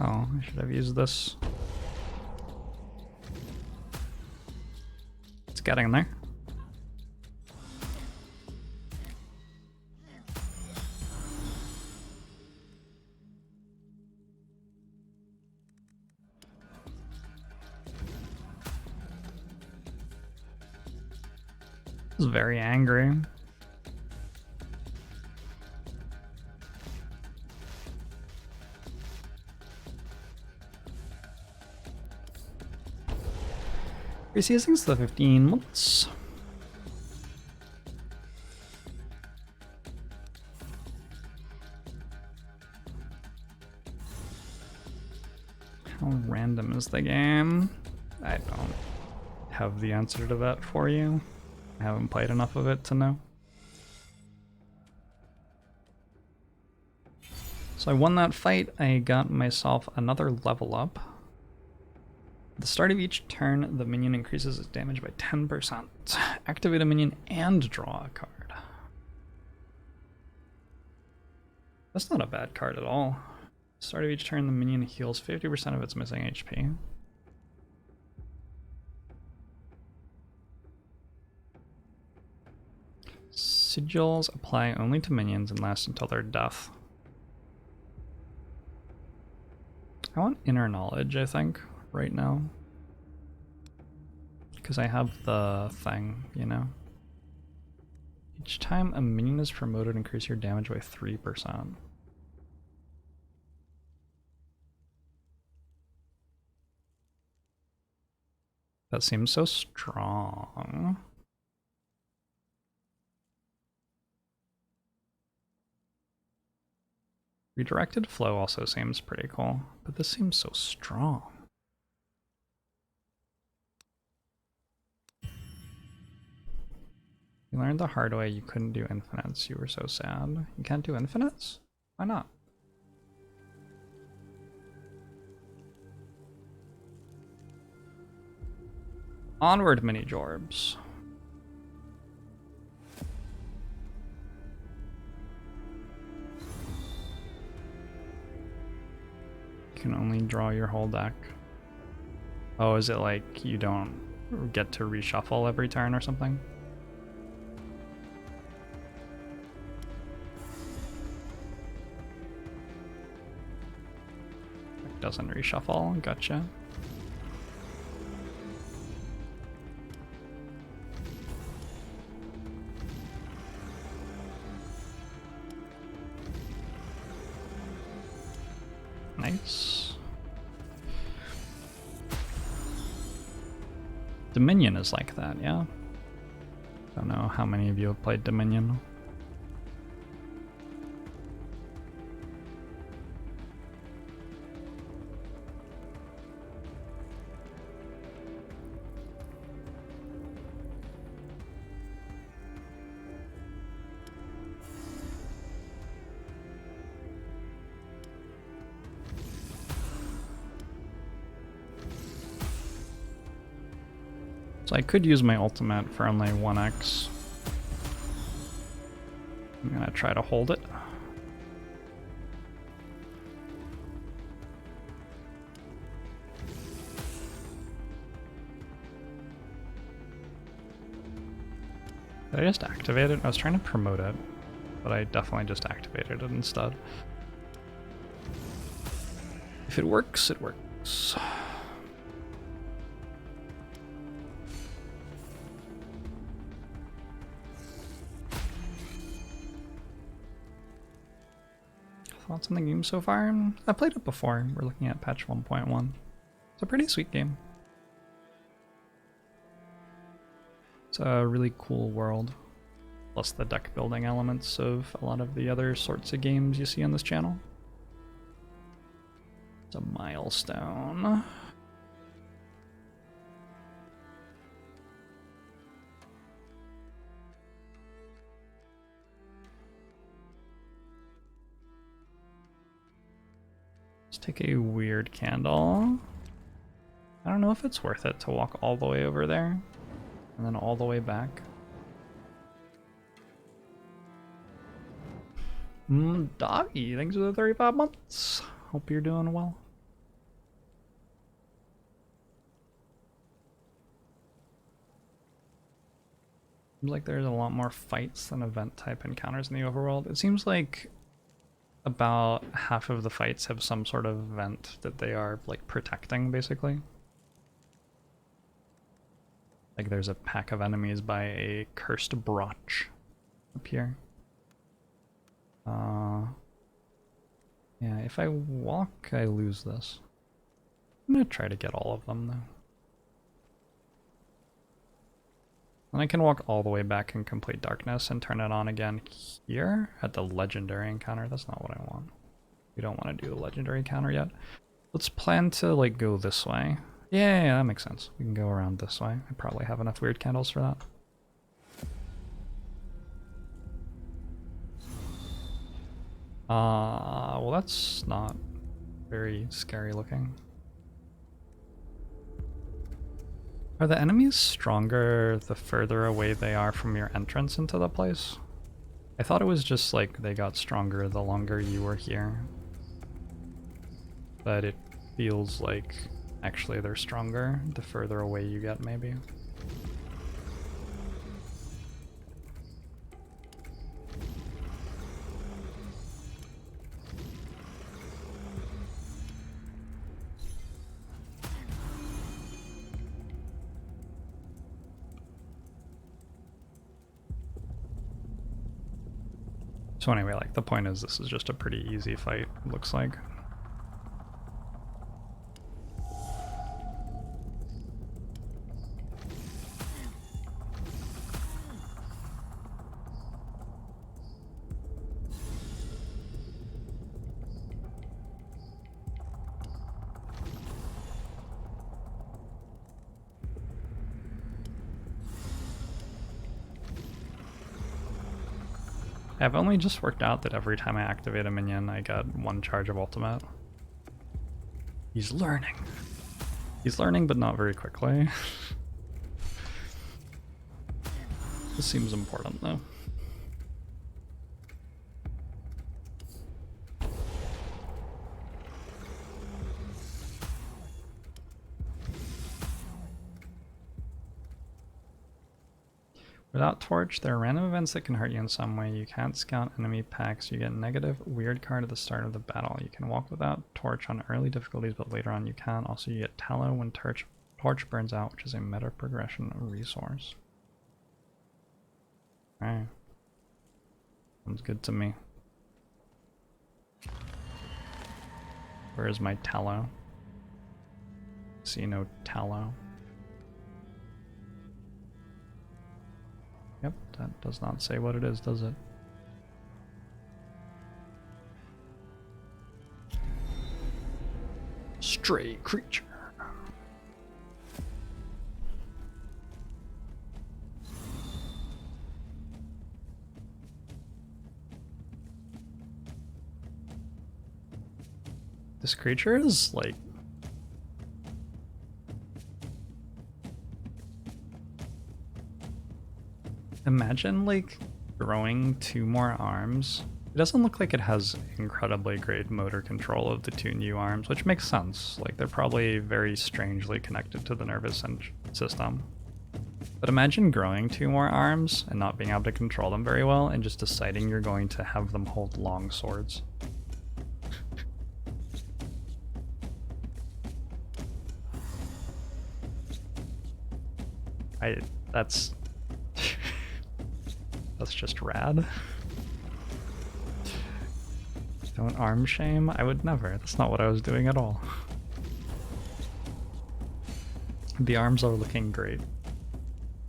Oh, I should have used this. It's getting there. It's very angry. Reseason's the 15 months. How random is the game? I don't have the answer to that for you. I haven't played enough of it to know. So I won that fight. I got myself another level up. At the start of each turn, the minion increases its damage by 10%. Activate a minion and draw a card. That's not a bad card at all. At the start of each turn, the minion heals 50% of its missing HP. Sigils apply only to minions and last until their death. I want Inner Knowledge, I think, right now. Because I have the thing, you know? Each time a minion is promoted, increase your damage by 3%. That seems so strong. Redirected flow also seems pretty cool, but this seems so strong. You learned the hard way you couldn't do infinites. You were so sad. You can't do infinites? Why not? Onward, mini Jorbs. You can only draw your whole deck. Oh, is it like you don't get to reshuffle every turn or something? It doesn't reshuffle, gotcha. Nice. Dominion is like that, yeah? Don't know how many of you have played Dominion. So I could use my ultimate for only 1x. I'm gonna try to hold it. Did I just activate it? I was trying to promote it, but I definitely just activated it instead. If it works, it works. Thoughts on the game so far? I played it before. We're looking at patch 1.1. It's a pretty sweet game. It's a really cool world, plus the deck building elements of a lot of the other sorts of games you see on this channel. It's a milestone. Let's take a weird candle. I don't know if it's worth it to walk all the way over there and then all the way back. Doggy, thanks for the 35 months. Hope you're doing well. Seems like there's a lot more fights than event type encounters in the overworld. It seems like about half of the fights have some sort of event that they are like protecting, basically. Like there's a pack of enemies by a cursed brooch up here. Yeah, if I walk, I lose this. I'm gonna try to get all of them though. And I can walk all the way back in complete darkness and turn it on again here at the legendary encounter. That's not what I want. We don't want to do the legendary encounter yet. Let's plan to like go this way. Yeah, that makes sense. We can go around this way. I probably have enough weird candles for that. Well, that's not very scary looking. Are the enemies stronger the further away they are from your entrance into the place? I thought it was just like they got stronger the longer you were here. But it feels like actually they're stronger the further away you get, maybe. So anyway, like the point is this is just a pretty easy fight, it looks like. I've only just worked out that every time I activate a minion, I get 1 charge of ultimate. He's learning. He's learning, but not very quickly. This seems important, though. Without Torch, there are random events that can hurt you in some way. You can't scout enemy packs. You get negative weird card at the start of the battle. You can walk without Torch on early difficulties, but later on you can. Also, you get Tallow when Torch burns out, which is a meta progression resource. Alright. Sounds good to me. Where is my Tallow? See no Tallow. Yep, that does not say what it is, does it? Stray creature. This creature is like imagine like growing 2 more arms. It doesn't look like it has incredibly great motor control of the 2 new arms, which makes sense. Like they're probably very strangely connected to the nervous system. But imagine growing 2 more arms and not being able to control them very well and just deciding you're going to have them hold long swords. That's just rad. Don't arm shame? I would never. That's not what I was doing at all. The arms are looking great.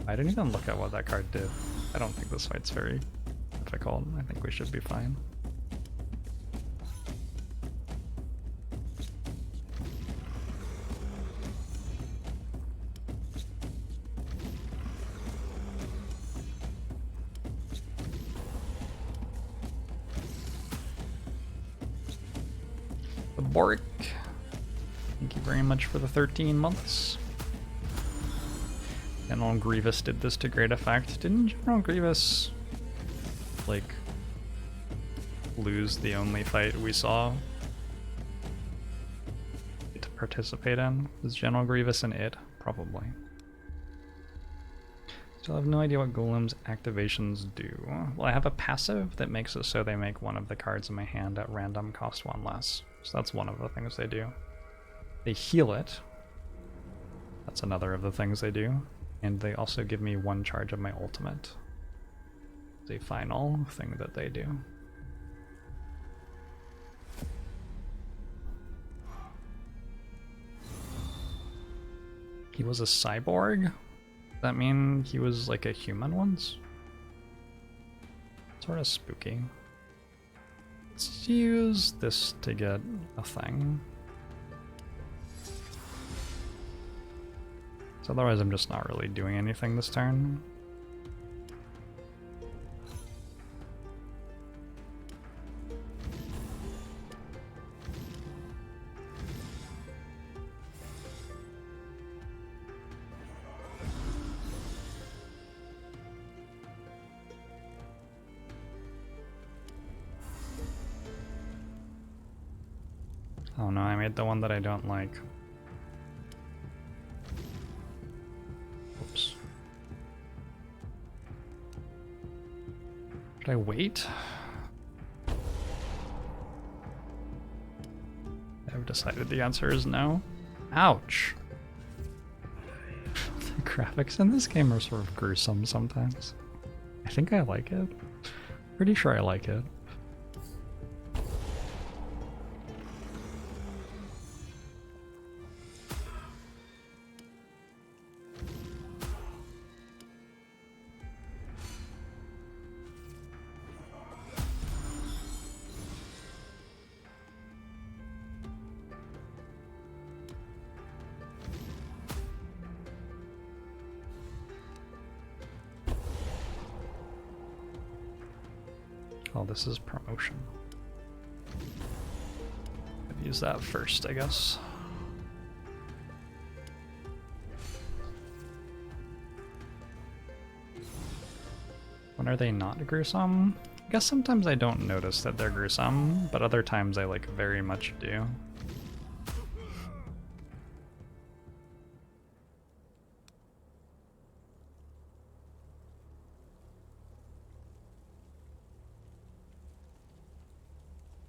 I didn't even look at what that card did. I don't think this fight's very difficult. I think we should be fine. Boric, thank you very much for the 13 months. General Grievous did this to great effect. Didn't General Grievous, like, lose the only fight we saw to participate in? Was General Grievous in it? Probably. Still have no idea what Golems activations do. Well, I have a passive that makes it so they make one of the cards in my hand at random cost 1 less. So that's one of the things they do. They heal it. That's another of the things they do. And they also give me 1 charge of my ultimate. The final thing that they do. He was a cyborg? Does that mean he was like a human once? Sort of spooky. Let's use this to get a thing. So otherwise I'm just not really doing anything this turn. Oh no, I made the one that I don't like. Oops. Should I wait? I've decided the answer is no. Ouch! The graphics in this game are sort of gruesome sometimes. I think I like it. Pretty sure I like it. Oh, this is promotion. I've used that first, I guess. When are they not gruesome? I guess sometimes I don't notice that they're gruesome, but other times I like very much do.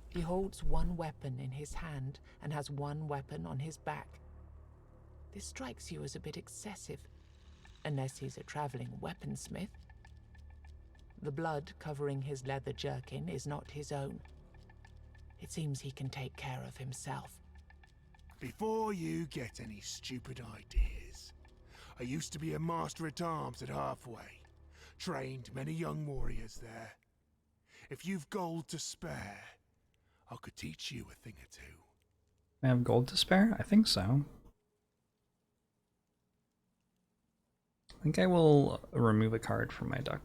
He holds 1 weapon in his hand and has 1 weapon on his back. This strikes you as a bit excessive, unless he's a traveling weaponsmith. The blood covering his leather jerkin is not his own. It seems he can take care of himself. Before you get any stupid ideas, I used to be a master-at-arms at Halfway. Trained many young warriors there. If you've gold to spare, I could teach you a thing or two. I have gold to spare? I think so. I think I will remove a card from my deck.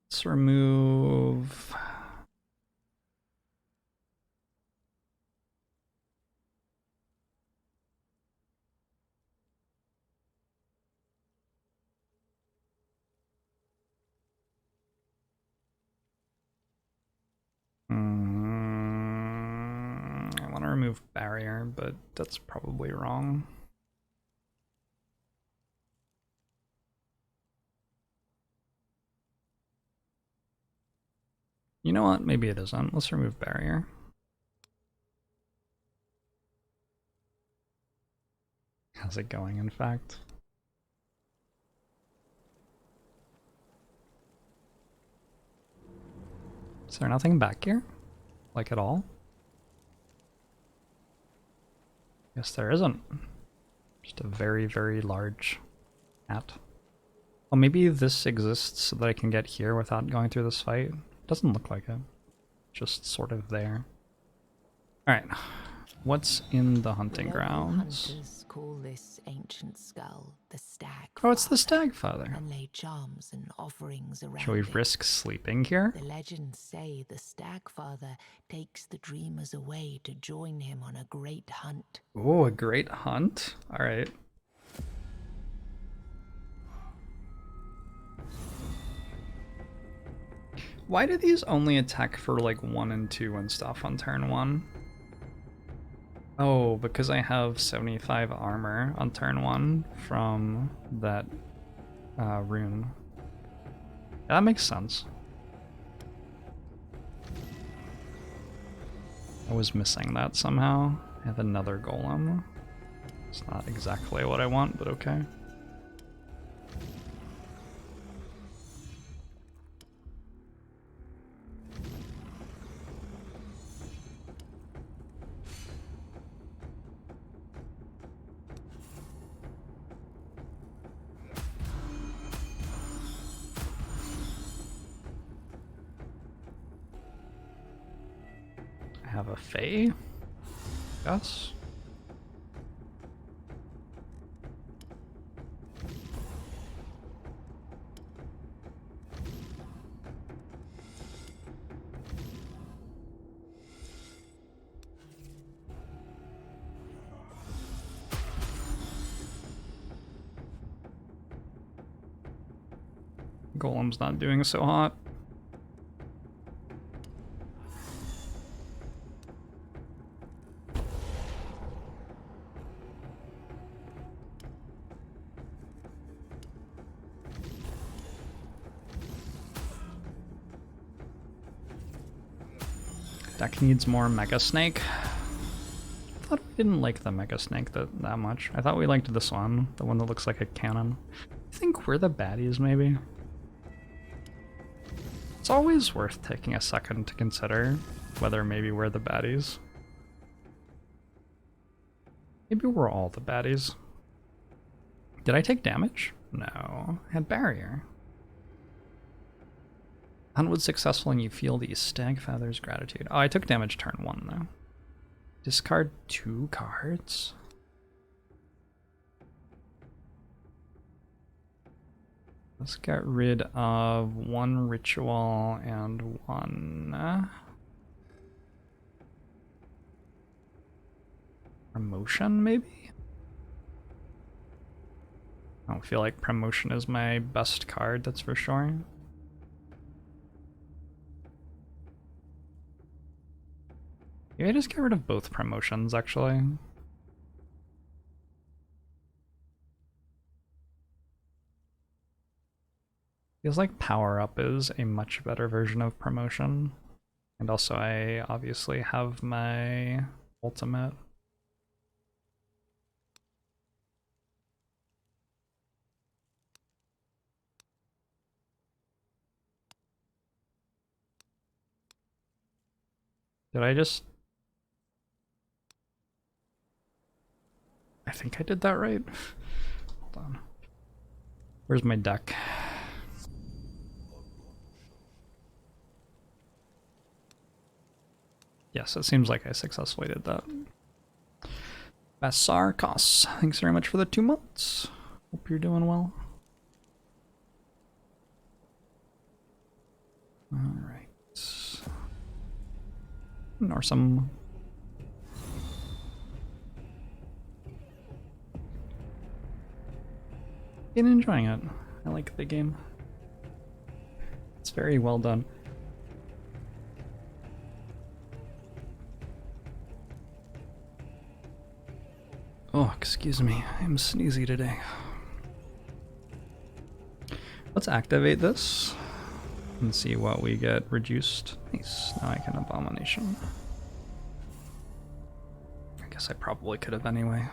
Let's remove... I want to remove barrier, but that's probably wrong. You know what? Maybe it isn't. Let's remove barrier. How's it going, in fact? Is there nothing back here? Like at all? Yes, there isn't. Just a very, very large hat. Oh, maybe this exists so that I can get here without going through this fight. Doesn't look like it. Just sort of there. Alright. What's in the hunting grounds? Hunters call this ancient skull the Stag. Oh, it's the Stag Father. And lay charms and offerings around Shall we it. risk sleeping here? The legends say the Stag Father takes the dreamers away to join him on a great hunt. Oh, a great hunt? Alright. Why do these only attack for like 1 and 2 and stuff on turn 1? Oh, because I have 75 armor on turn 1 from that rune. That makes sense. I was missing that somehow. I have another golem. It's not exactly what I want, but okay. I have a Fae? Yes. Golem's not doing so hot. Deck needs more Mega Snake. I thought we didn't like the Mega Snake that much. I thought we liked this one, the one that looks like a cannon. I think we're the baddies, maybe. It's always worth taking a second to consider whether maybe we're the baddies. Maybe we're all the baddies. Did I take damage? No. I had barrier. Hunt was successful and you feel the Stag Feather's gratitude. Oh, I took damage turn 1 though. Discard 2 cards? Let's get rid of 1 ritual and 1 promotion, maybe? I don't feel like promotion is my best card, that's for sure. Maybe I just get rid of both promotions, actually. Feels like Power Up is a much better version of promotion. And also I obviously have my ultimate. Did I just... I think I did that right. Hold on. Where's my deck? Yes, it seems like I successfully did that. Basarkos, thanks very much for the 2 months. Hope you're doing well. Alright. Norsum. Been enjoying it. I like the game. It's very well done. Oh, excuse me. I'm sneezy today. Let's activate this and see what we get reduced. Nice. Now I can Abomination. I guess I probably could have anyway.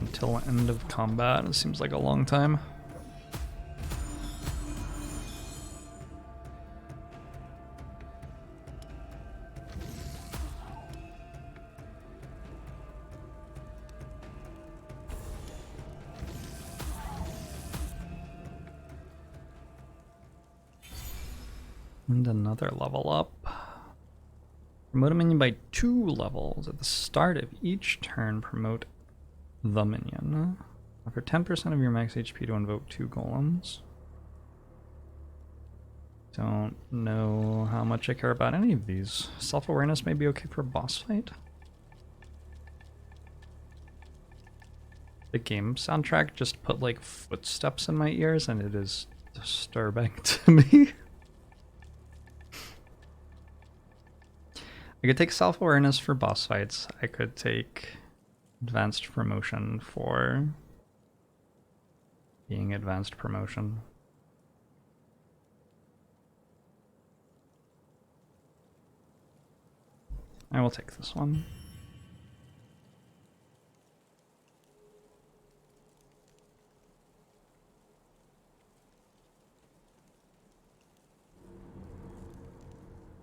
Until end of combat. It seems like a long time. And another level up. Promote a minion by 2 levels. At the start of each turn, promote the minion. For 10% of your max HP to invoke 2 golems. Don't know how much I care about any of these. Self-awareness may be okay for a boss fight. The game soundtrack just put like footsteps in my ears and it is disturbing to me. I could take self-awareness for boss fights. I could take advanced promotion for being advanced promotion. I will take this one.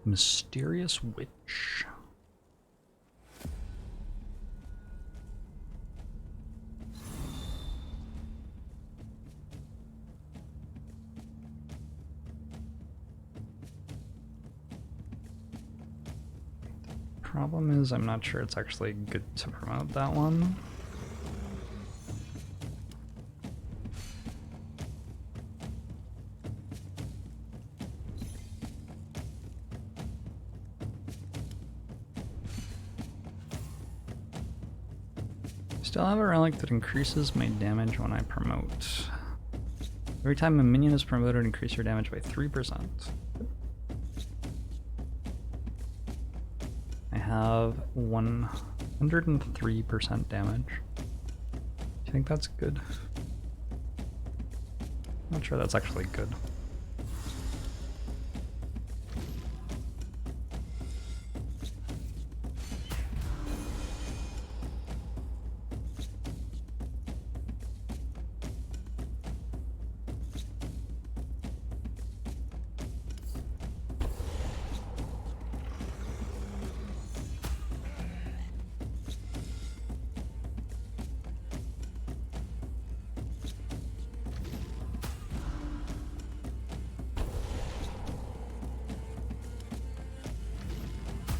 Mysterious Witch. Problem is, I'm not sure it's actually good to promote that one. Still have a relic that increases my damage when I promote. Every time a minion is promoted, increase your damage by 3%. I have 103% damage. Do you think that's good? I'm not sure that's actually good.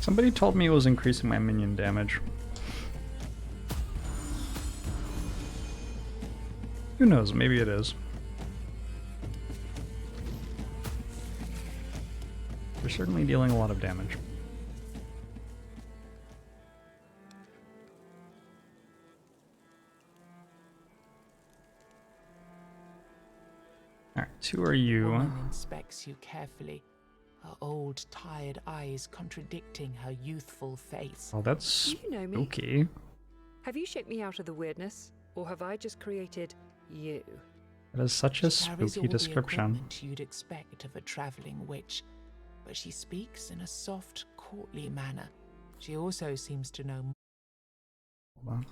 Somebody told me it was increasing my minion damage. Who knows, maybe it is. They're certainly dealing a lot of damage. Alright, who are you? Woman inspects you carefully, her old, tired eyes contradicting her youthful face. Oh, that's You know me. okay. Have you shaped me out of the weirdness, or have I just created you? That is such a She carries spooky all the description. equipment you'd expect of a traveling witch, but she speaks in a soft, courtly manner. She also seems to know Hold on.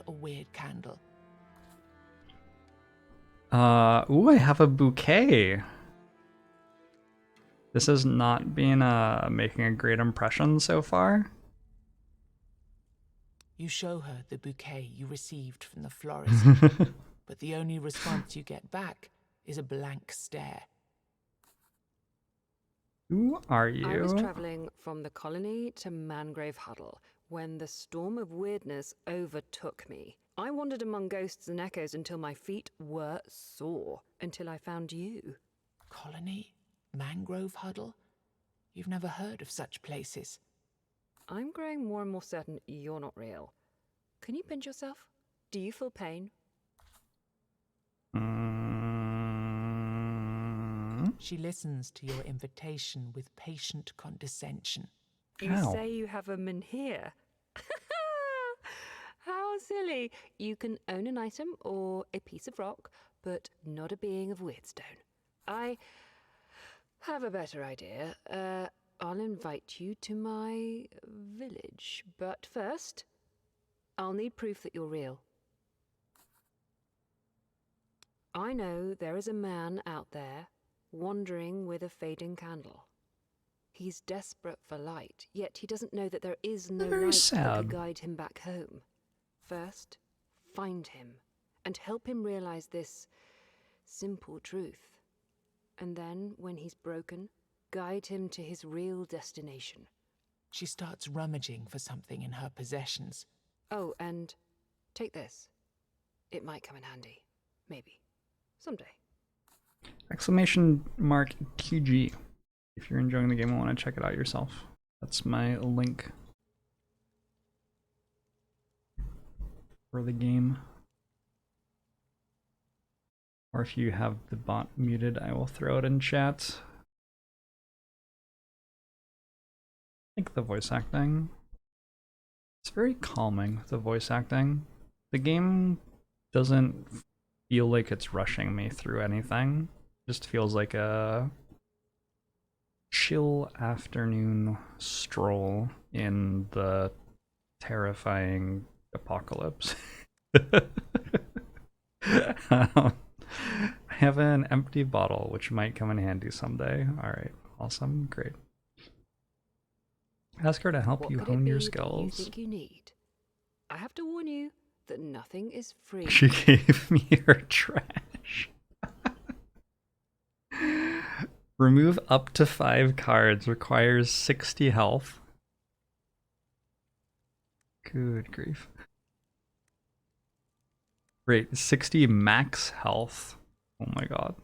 a weird candle. Ooh, I have a bouquet. This has not been making a great impression so far. You show her the bouquet you received from the florist, but the only response you get back is a blank stare. Who are I was you? traveling from the colony to Mangrove Huddle when the storm of weirdness overtook me. I wandered among ghosts and echoes until my feet were sore, until I found you. Colony? Mangrove Huddle? You've never heard of such places. I'm growing more and more certain you're not real. Can you pinch yourself? Do you feel pain? She listens to your invitation with patient condescension. You Ow. say you have a menhir. How silly. You can own an item or a piece of rock, but not a being of Weirdstone. I have a better idea. I'll invite you to my village, but first, I'll need proof that you're real. I know there is a man out there wandering with a fading candle. He's desperate for light, yet he doesn't know that there is no Very light that sad. could guide him back home. First, find him and help him realize this simple truth. And then, when he's broken, guide him to his real destination. She starts rummaging for something in her possessions. Oh, and take this. It might come in handy. Maybe. Someday. Exclamation mark TG. If you're enjoying the game and want to check it out yourself. That's my link for the game. Or if you have the bot muted, I will throw it in chat. I think the voice acting. It's very calming, the voice acting. The game doesn't feel like it's rushing me through anything. It just feels like a chill afternoon stroll in the terrifying apocalypse. I have an empty bottle, which might come in handy someday. Alright, awesome, great. Ask her to help you hone your skills. You think you need? I have to warn you that nothing is free. She gave me her trash. Remove up to 5 cards, requires 60 health. Good grief. Great, 60 max health. Oh my god.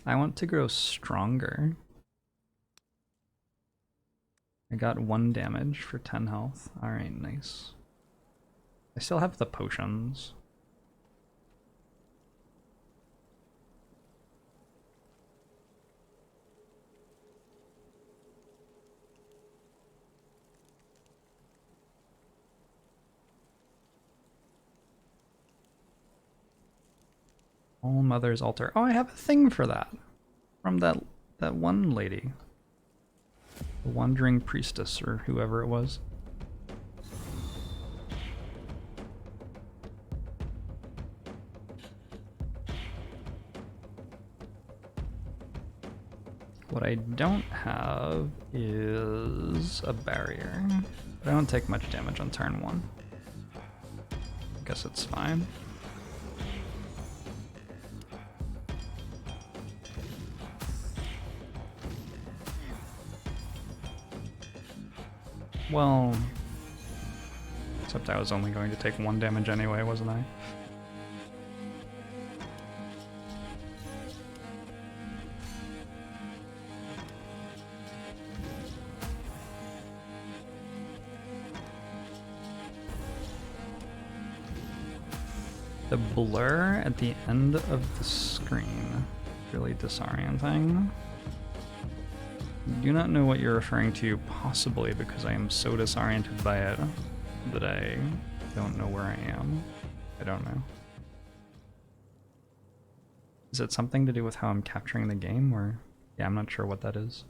I want to grow stronger. I got 1 damage for 10 health. Alright, nice. I still have the potions. All Mother's Altar. Oh, I have a thing for that. From that one lady. The Wandering Priestess, or whoever it was. What I don't have is a barrier. But I don't take much damage on turn 1. Guess it's fine. Well, except I was only going to take 1 damage anyway, wasn't I? The blur at the end of the screen is really disorienting. I do not know what you're referring to, possibly because I am so disoriented by it that I don't know where I am. I don't know. Is it something to do with how I'm capturing the game, or... Yeah, I'm not sure what that is.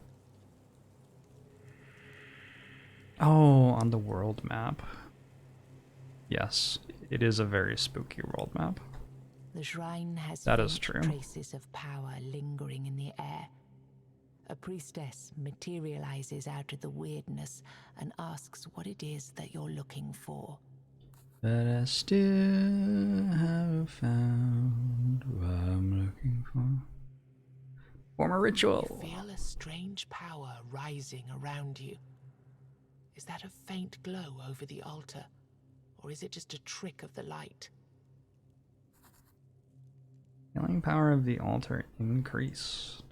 Oh, on the world map. Yes, it is a very spooky world map. The shrine has That is faint true. traces of power lingering in the air. A priestess materializes out of the weirdness and asks what it is that you're looking for. But I still haven't found what I'm looking for. Form a ritual. You feel a strange power rising around you. Is that a faint glow over the altar, or is it just a trick of the light? Healing power of the altar increased.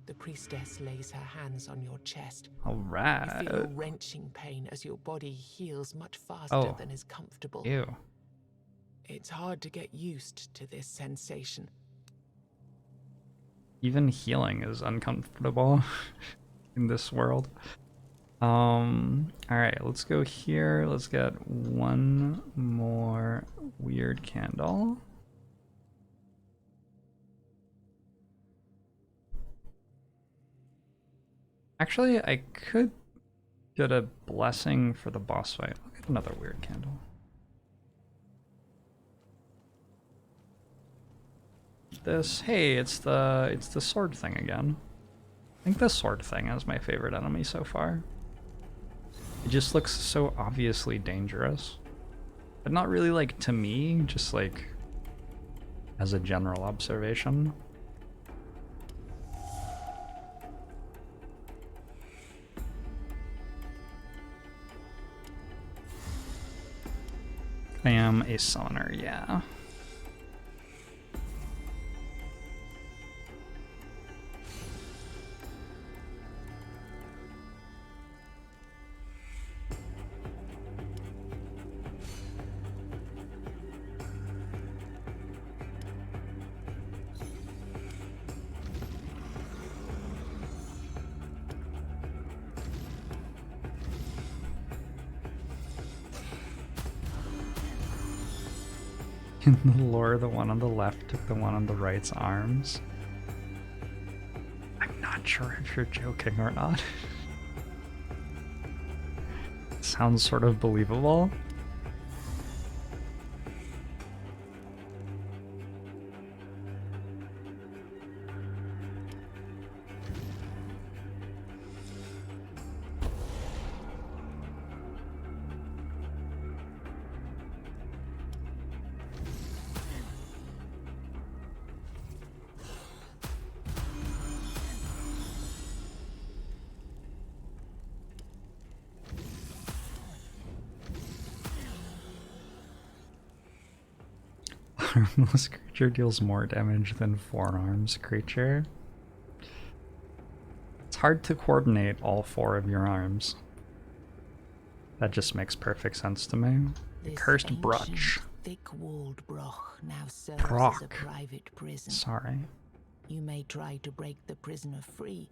The priestess lays her hands on your chest. Alright. You feel wrenching pain as your body heals much faster than is comfortable. Ew. It's hard to get used to this sensation. Even healing is uncomfortable in this world. Alright, let's go here. Let's get 1 more weird candle. Actually, I could get a blessing for the boss fight. I'll get another weird candle. This, hey, it's the sword thing again. I think the sword thing is my favorite enemy so far. It just looks so obviously dangerous. But not really like to me, just like as a general observation. I am a summoner, yeah. In the lore, the one on the left took the one on the right's arms. I'm not sure if you're joking or not. Sounds sort of believable. Armless creature deals more damage than four-arms creature. It's hard to coordinate all four of your arms. That just makes perfect sense to me. The cursed brooch. Thick-walled broch now serves as a private prison. Sorry. You may try to break the prisoner free,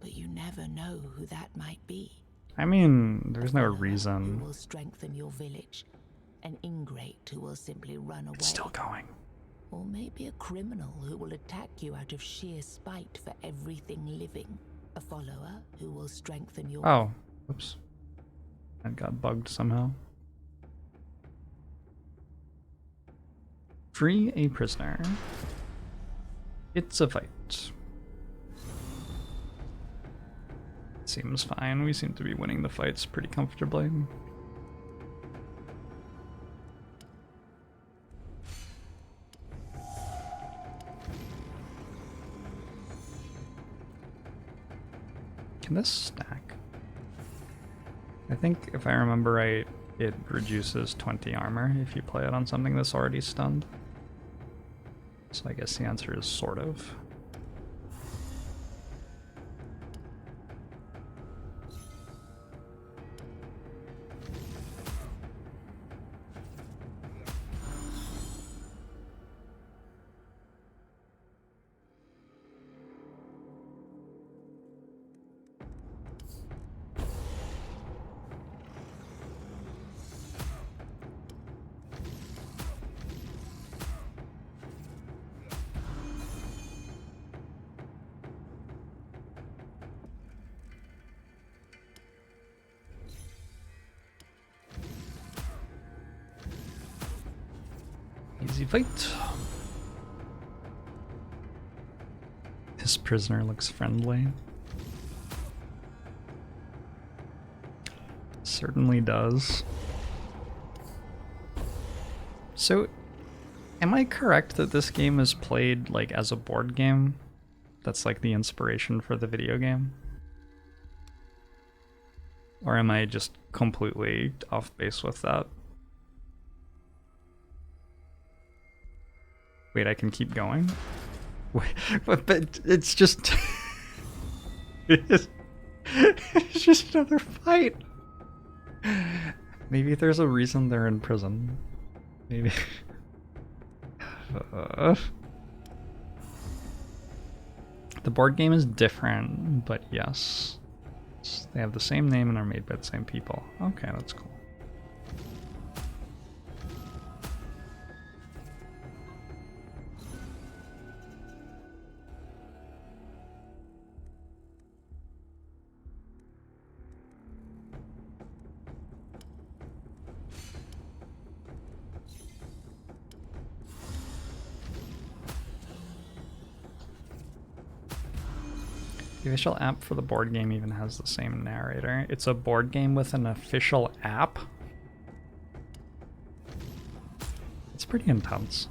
but you never know who that might be. I mean, there's no Who reason. will strengthen your village, an ingrate who will simply run away. It's still going. Or maybe a criminal who will attack you out of sheer spite for everything living. A follower who will strengthen your... Oh, oops. That got bugged somehow. Free a prisoner. It's a fight. Seems fine. We seem to be winning the fights pretty comfortably. Can this stack? I think if I remember right, it reduces 20 armor if you play it on something that's already stunned. So I guess the answer is sort of. Easy fight. This prisoner looks friendly. Certainly does. So, am I correct that this game is played like as a board game? That's like the inspiration for the video game? Or am I just completely off base with that? Wait, I can keep going? Wait, but it's just... it's just another fight. Maybe there's a reason they're in prison. Maybe... The board game is different, but yes. They have the same name and are made by the same people. Okay, that's cool. The official app for the board game even has the same narrator. It's a board game with an official app? It's pretty intense.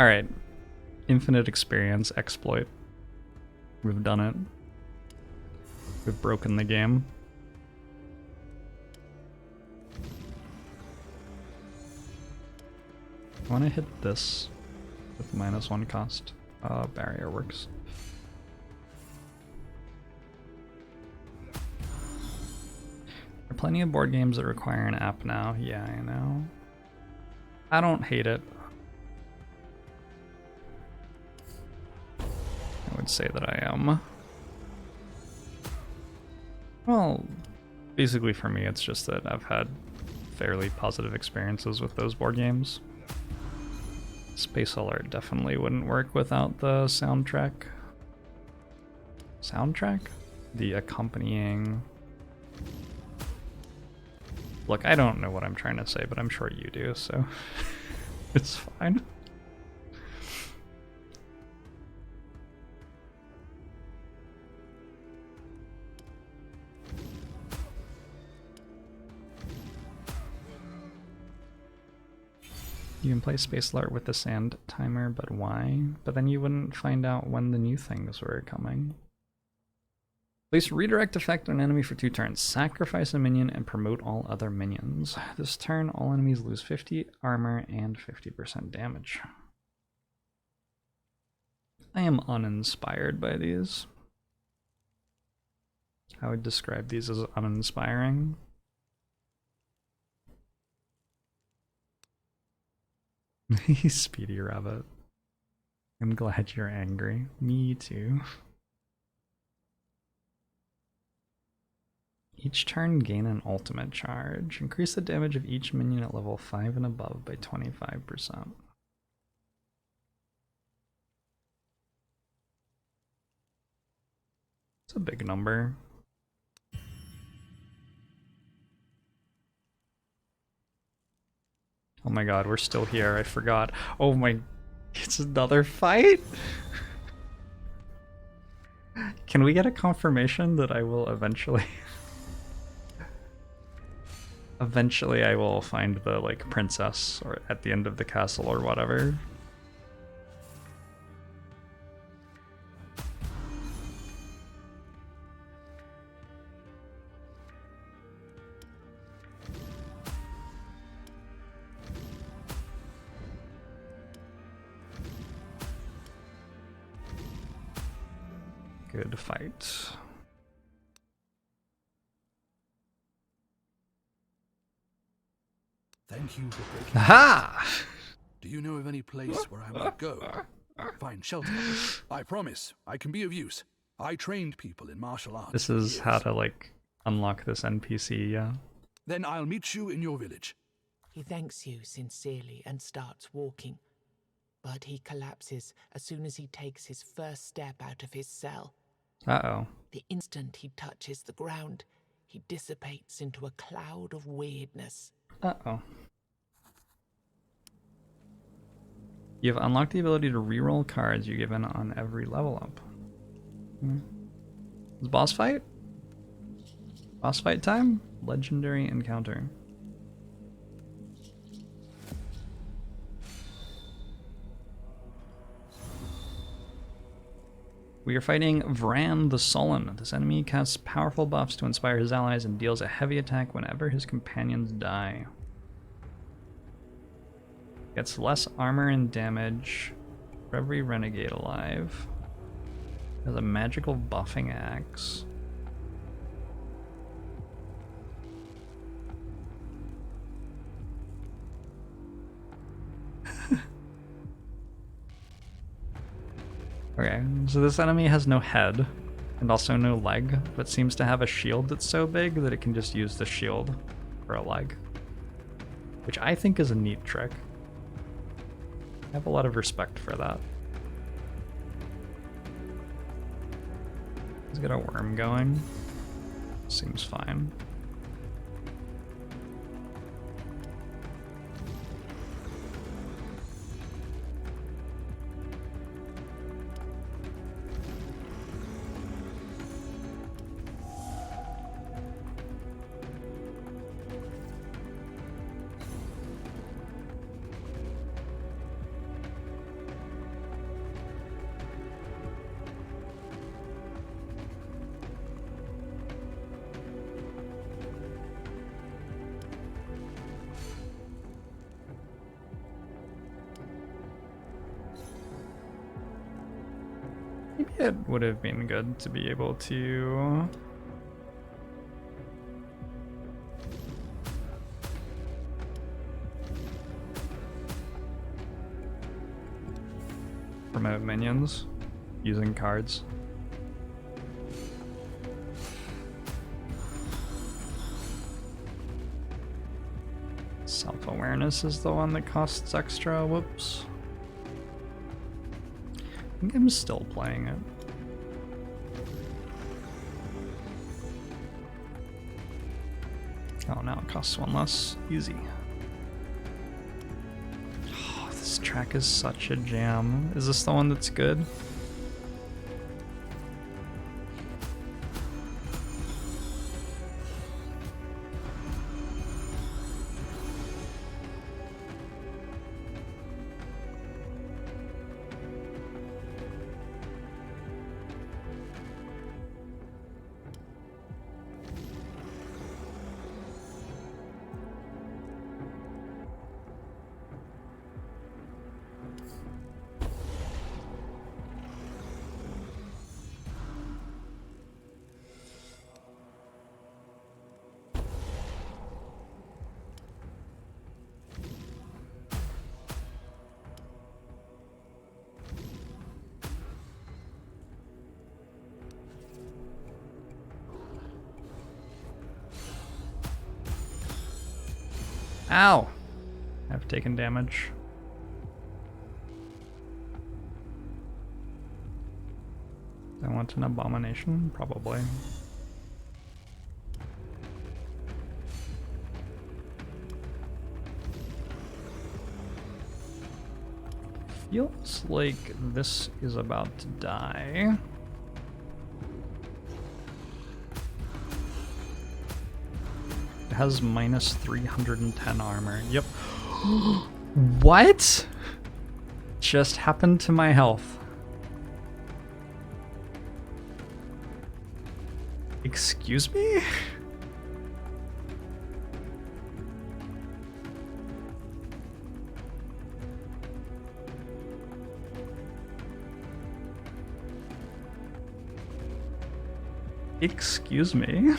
Alright. Infinite experience exploit. We've done it. We've broken the game. I want to hit this with -1 cost. Barrier works. There are plenty of board games that require an app now. Yeah, I know. I don't hate it. I would say that I am. Well, basically for me, it's just that I've had fairly positive experiences with those board games. Space Alert definitely wouldn't work without the soundtrack. Soundtrack? The accompanying... Look, I don't know what I'm trying to say, but I'm sure you do, so it's fine. You can play Space Alert with the sand timer, but why? But then you wouldn't find out when the new things were coming. Place redirect effect on enemy for 2 turns. Sacrifice a minion and promote all other minions. This turn, all enemies lose 50 armor and 50% damage. I am uninspired by these. I would describe these as uninspiring. Speedy Rabbit. I'm glad you're angry. Me too. Each turn gain an ultimate charge. Increase the damage of each minion at level 5 and above by 25%. It's a big number. Oh my god, we're still here. I forgot. Oh my... It's another fight? Can we get a confirmation that I will eventually... Eventually I will find the, like, princess or at the end of the castle or whatever. Good fight. Thank you for breaking. Aha! Do you know of any place where I might go? Find shelter. I promise I can be of use. I trained people in martial arts. This is how to, like, unlock this NPC, yeah. Then I'll meet you in your village. He thanks you sincerely and starts walking, but he collapses as soon as he takes his first step out of his cell. Uh-oh. The instant he touches the ground, he dissipates into a cloud of weirdness. Uh-oh. You have unlocked the ability to reroll cards you're given on every level up. Is boss fight? Boss fight time? Legendary encounter. We are fighting Vran the Sullen. This enemy casts powerful buffs to inspire his allies and deals a heavy attack whenever his companions die. Gets less armor and damage for every renegade alive. Has a magical buffing axe. Okay, so this enemy has no head and also no leg, but seems to have a shield that's so big that it can just use the shield for a leg, which I think is a neat trick. I have a lot of respect for that. He's got a worm going. Seems fine. it would have been good to be able to promote minions using cards. Self-awareness is the one that costs extra. Whoops. I think I'm still playing it. Oh, now it costs one less. Easy. Oh, this track is such a jam. Is this the one that's good? Ow! I've taken damage. I want an abomination? Probably. Feels like this is about to die. It has minus 310 armor. Yep. What? Just happened to my health. Excuse me? Excuse me?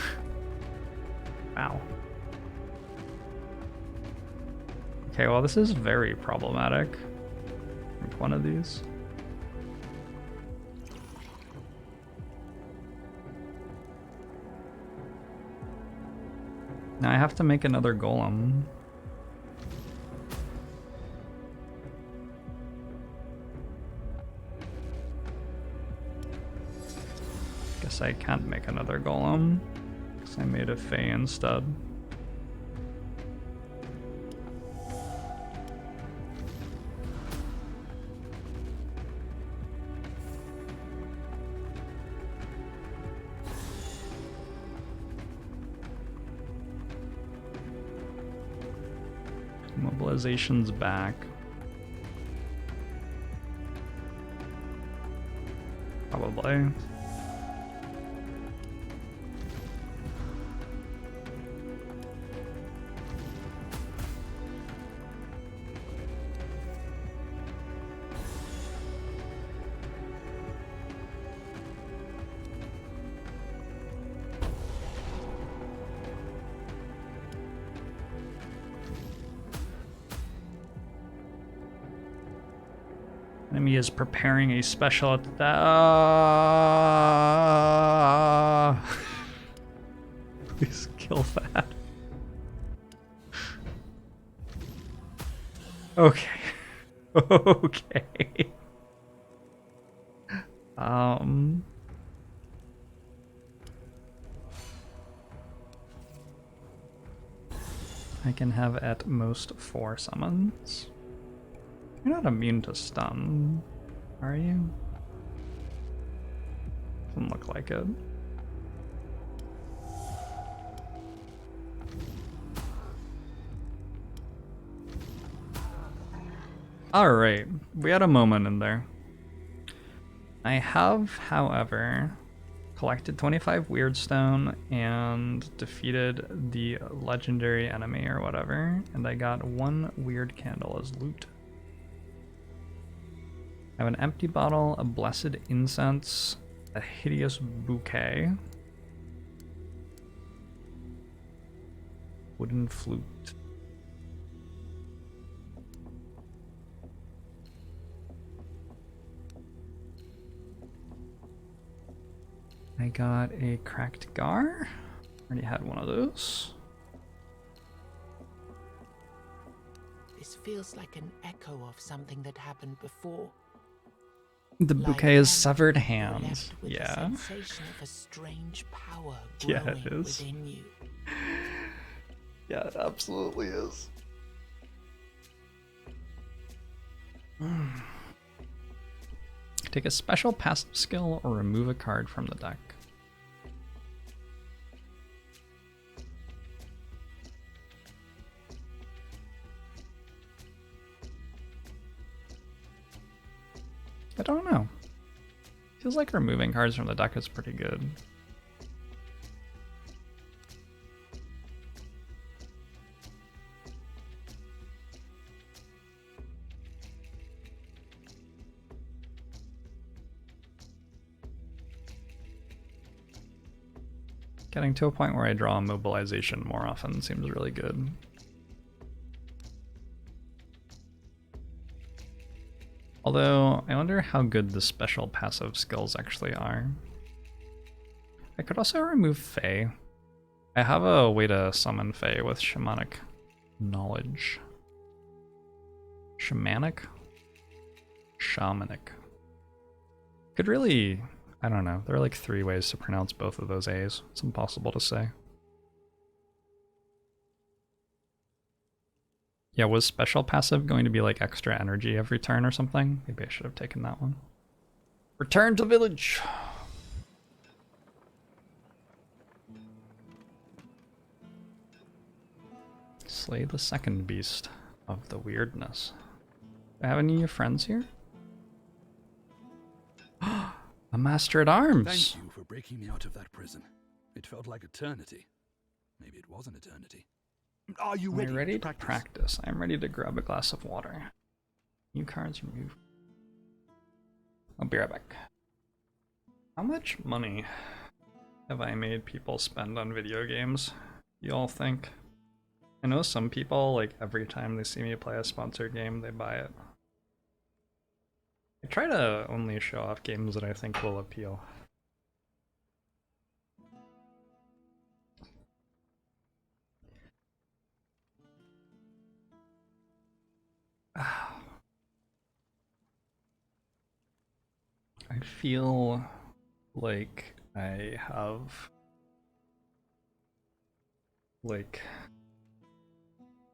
Wow. Okay, well, this is very problematic. Like one of these. Now I have to make another golem. Guess I can't make another golem, because I made a Fae instead. Mobilization's back. Probably. Enemy is preparing a special attack. Please kill that. Okay. Okay. I can have at most 4 summons. You're not immune to stun, are you? Doesn't look like it. Alright, we had a moment in there. I have, however, collected 25 Weirdstone and defeated the legendary enemy or whatever, and I got 1 weird candle as loot. I have an empty bottle, a blessed incense, a hideous bouquet, wooden flute. I got a cracked gar. Already had one of those. This feels like an echo of something that happened before. The Like bouquet is then, severed you're hands. left with the Yeah. sensation of a strange power Yeah, growing it is. within you. Yeah, it absolutely is. Take a special passive skill or remove a card from the deck. I don't know. Feels like removing cards from the deck is pretty good. Getting to a point where I draw a mobilization more often seems really good. Although, I wonder how good the special passive skills actually are. I could also remove Fae. I have a way to summon Fae with shamanic knowledge. Shamanic? Shamanic. Could really... I don't know. There are like 3 ways to pronounce both of those A's. It's impossible to say. Yeah, was special passive going to be like extra energy every turn or something? Maybe I should have taken that one. Return to village! Slay the second beast of the weirdness. Do I have any of your friends here? A master at arms! Thank you for breaking me out of that prison. It felt like eternity. Maybe it was an eternity. Are you Am I ready to practice? I'm ready to grab a glass of water. New cards removed. I'll be right back. How much money have I made people spend on video games, you all think? I know some people, like, every time they see me play a sponsored game, they buy it. I try to only show off games that I think will appeal. I feel like I have like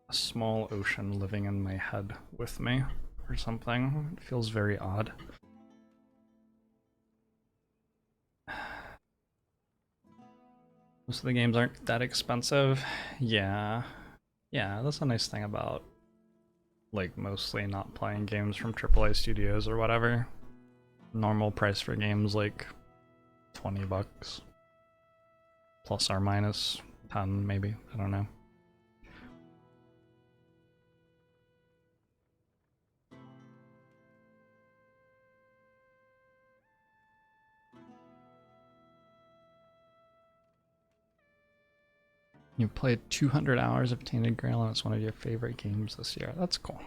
a small ocean living in my head with me or something. It feels very odd. Most of the games aren't that expensive. Yeah, that's a nice thing about like mostly not playing games from AAA studios or whatever. Normal price for games like $20 plus or minus 10 maybe, I don't know. You played 200 hours of Tainted Grail and it's one of your favorite games this year. That's cool.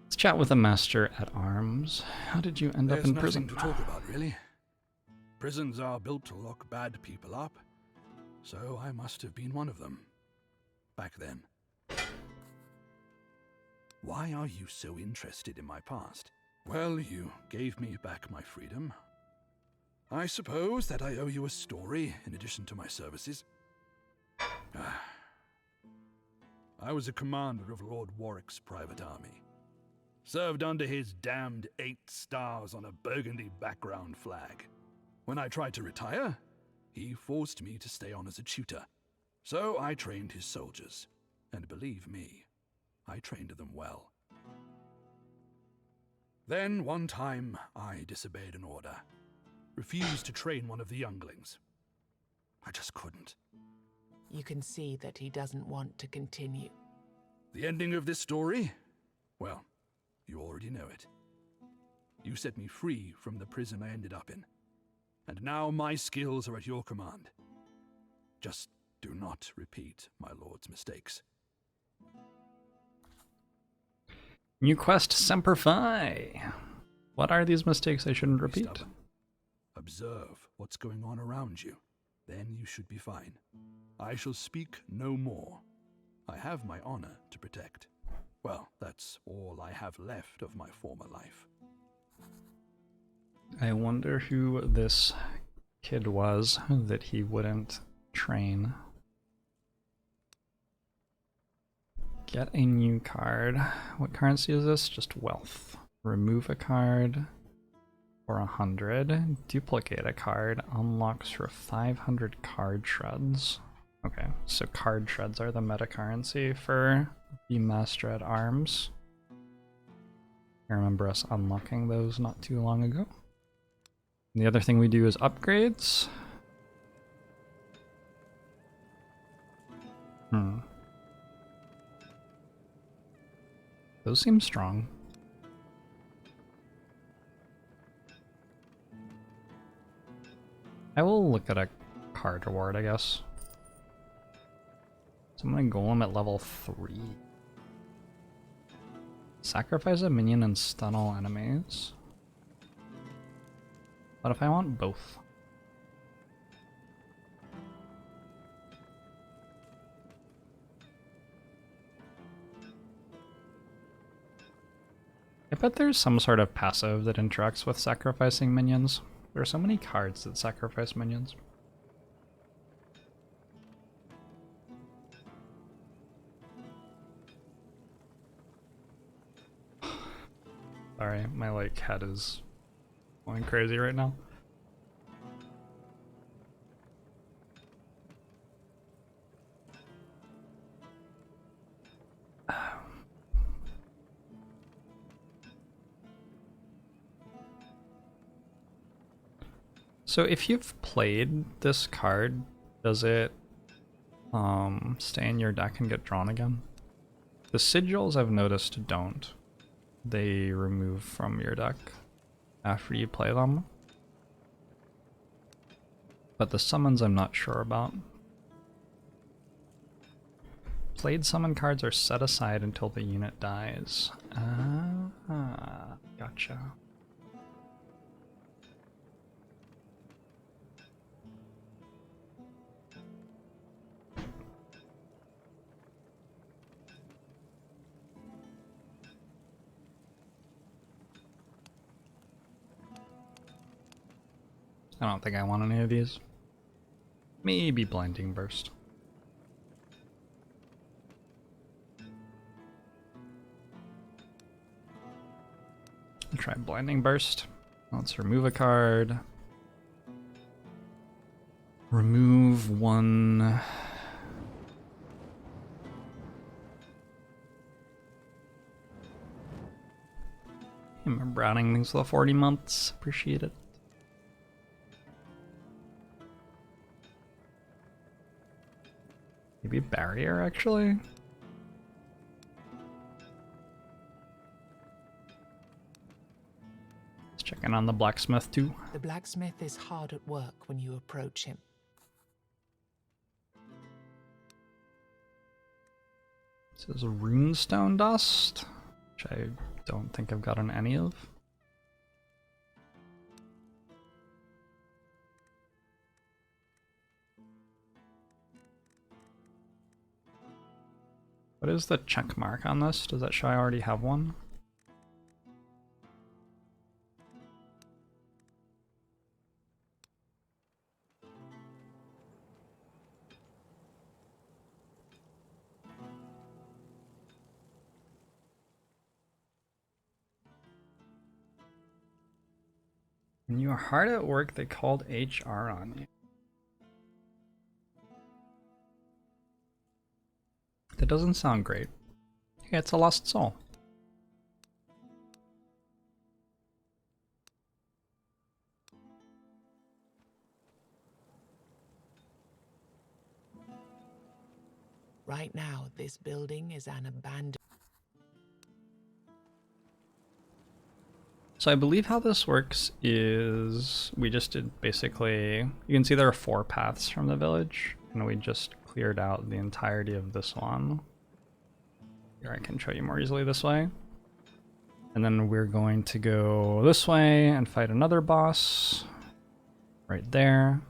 Let's chat with a master at arms. How did you end up in prison? There's nothing to talk about, really. Prisons are built to lock bad people up, so I must have been one of them. Back then. Why are you so interested in my past? Well, you gave me back my freedom. I suppose that I owe you a story in addition to my services. I was a commander of Lord Warwick's private army. Served under his damned 8 stars on a burgundy background flag. When I tried to retire, he forced me to stay on as a tutor. So I trained his soldiers. And believe me, I trained them well. Then, one time, I disobeyed an order. Refused to train one of the younglings. I just couldn't. You can see that he doesn't want to continue. The ending of this story? Well, you already know it. You set me free from the prison I ended up in. And now my skills are at your command. Just do not repeat my lord's mistakes. New quest Semper Fi. What are these mistakes I shouldn't Be repeat? stubborn. Observe what's going on around you. Then you should be fine. I shall speak no more. I have my honor to protect. Well, that's all I have left of my former life. I wonder who this kid was that he wouldn't train. Get a new card. What currency is this? Just wealth. Remove a card for 100. Duplicate a card. Unlocks for 500 card shreds. Okay, so card shreds are the meta currency for the Master at Arms. I remember us unlocking those not too long ago. And the other thing we do is upgrades. Those seem strong. I will look at a card reward, I guess. Summon a golem at level 3. Sacrifice a minion and stun all enemies. What if I want both? I bet there's some sort of passive that interacts with sacrificing minions. There are so many cards that sacrifice minions. Sorry, my head is going crazy right now. So if you've played this card, does it stay in your deck and get drawn again? The sigils I've noticed don't. They remove from your deck after you play them. But the summons I'm not sure about. Played summon cards are set aside until the unit dies. Ah, gotcha. I don't think I want any of these. Maybe Blinding Burst. I'll try Blinding Burst. Let's remove a card. Remove one. I remember adding things for the 40 months. Appreciate it. Maybe barrier, actually? Let's check in on the blacksmith, too. The blacksmith is hard at work when you approach him. This is runestone dust, which I don't think I've gotten any of. What is the check mark on this? Does that show I already have one? When you were hard at work, they called HR on you. That doesn't sound great. Hey, it's a lost soul. Right now, this building is an abandoned... So I believe how this works is we just did basically, you can see there are 4 paths from the village, and we just cleared out the entirety of this one. Here I can show you more easily this way. And then we're going to go this way and fight another boss right there.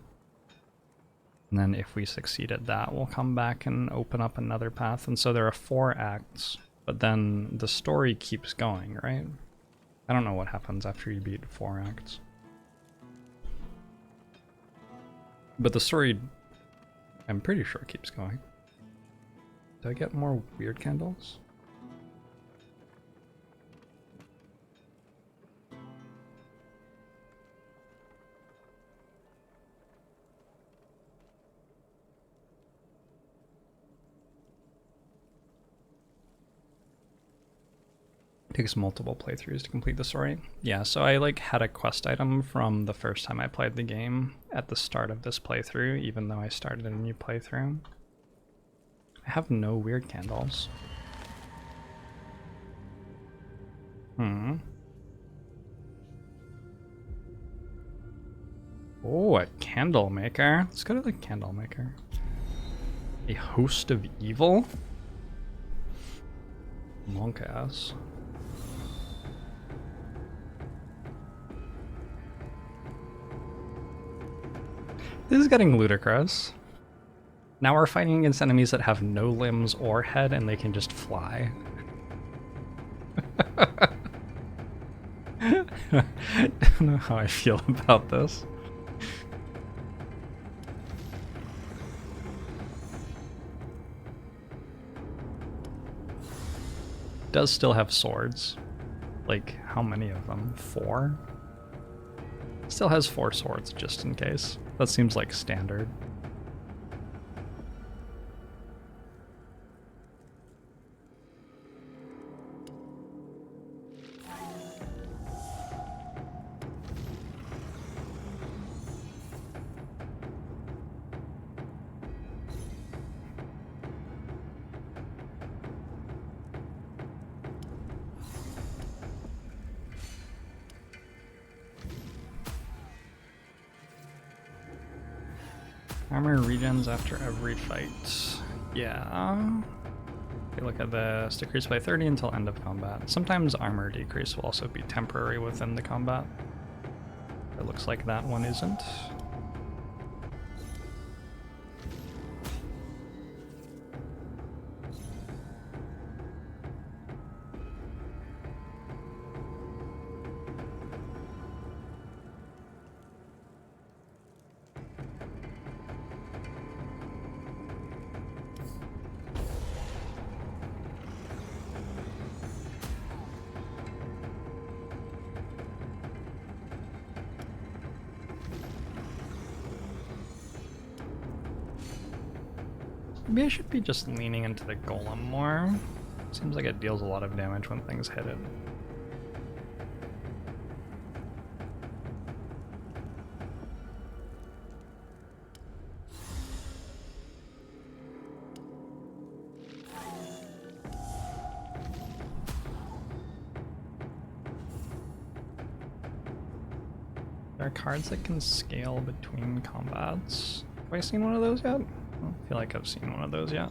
And then if we succeed at that, we'll come back and open up another path. And so there are 4 acts, but then the story keeps going, right? I don't know what happens after you beat 4 acts. But the story, I'm pretty sure, keeps going. Do I get more weird candles? Takes multiple playthroughs to complete the story. Yeah, so I like had a quest item from the first time I played the game at the start of this playthrough, even though I started a new playthrough. I have no weird candles. Oh, a candle maker. Let's go to the candle maker. A host of evil? Monk ass. This is getting ludicrous. Now we're fighting against enemies that have no limbs or head and they can just fly. I don't know how I feel about this. Does still have swords. Like, how many of them? 4? Still has 4 swords, just in case. That seems like standard. Armor regens after every fight. Yeah. Okay, look at this. Decrease by 30 until end of combat. Sometimes armor decrease will also be temporary within the combat. It looks like that one isn't. Maybe I should be just leaning into the golem more. Seems like it deals a lot of damage when things hit it. There are cards that can scale between combats. Have I seen one of those yet? I don't feel like I've seen one of those yet.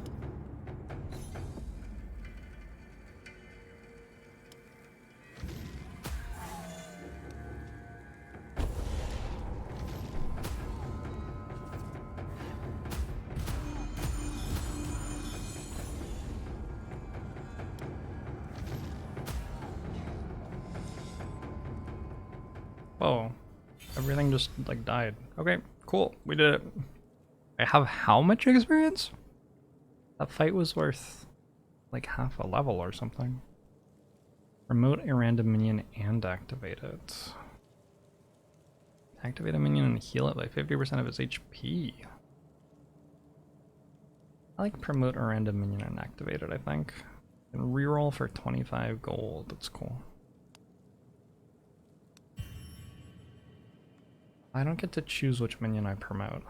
Whoa. Everything just like died. Okay, cool. We did it. I have how much experience? That fight was worth like half a level or something. Promote a random minion and activate it. Activate a minion and heal it by 50% of its HP. I like promote a random minion and activate it, I think. And reroll for 25 gold. That's cool. I don't get to choose which minion I promote.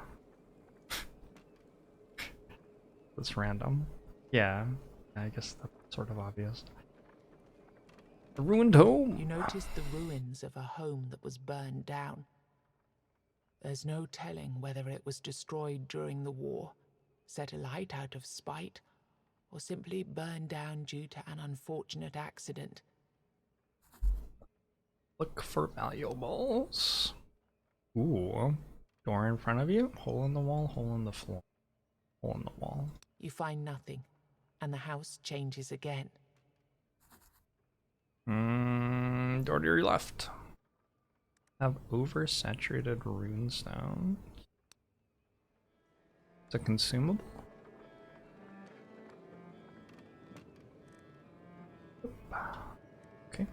That's random. Yeah, I guess that's sort of obvious. A ruined home. You notice the ruins of a home that was burned down. There's no telling whether it was destroyed during the war, set alight out of spite, or simply burned down due to an unfortunate accident. Look for valuables. Ooh. Door in front of you. Hole in the wall, hole in the floor. Hole in the wall. You find nothing, and the house changes again. Door to your left. Have oversaturated runestone. It's a consumable. Okay.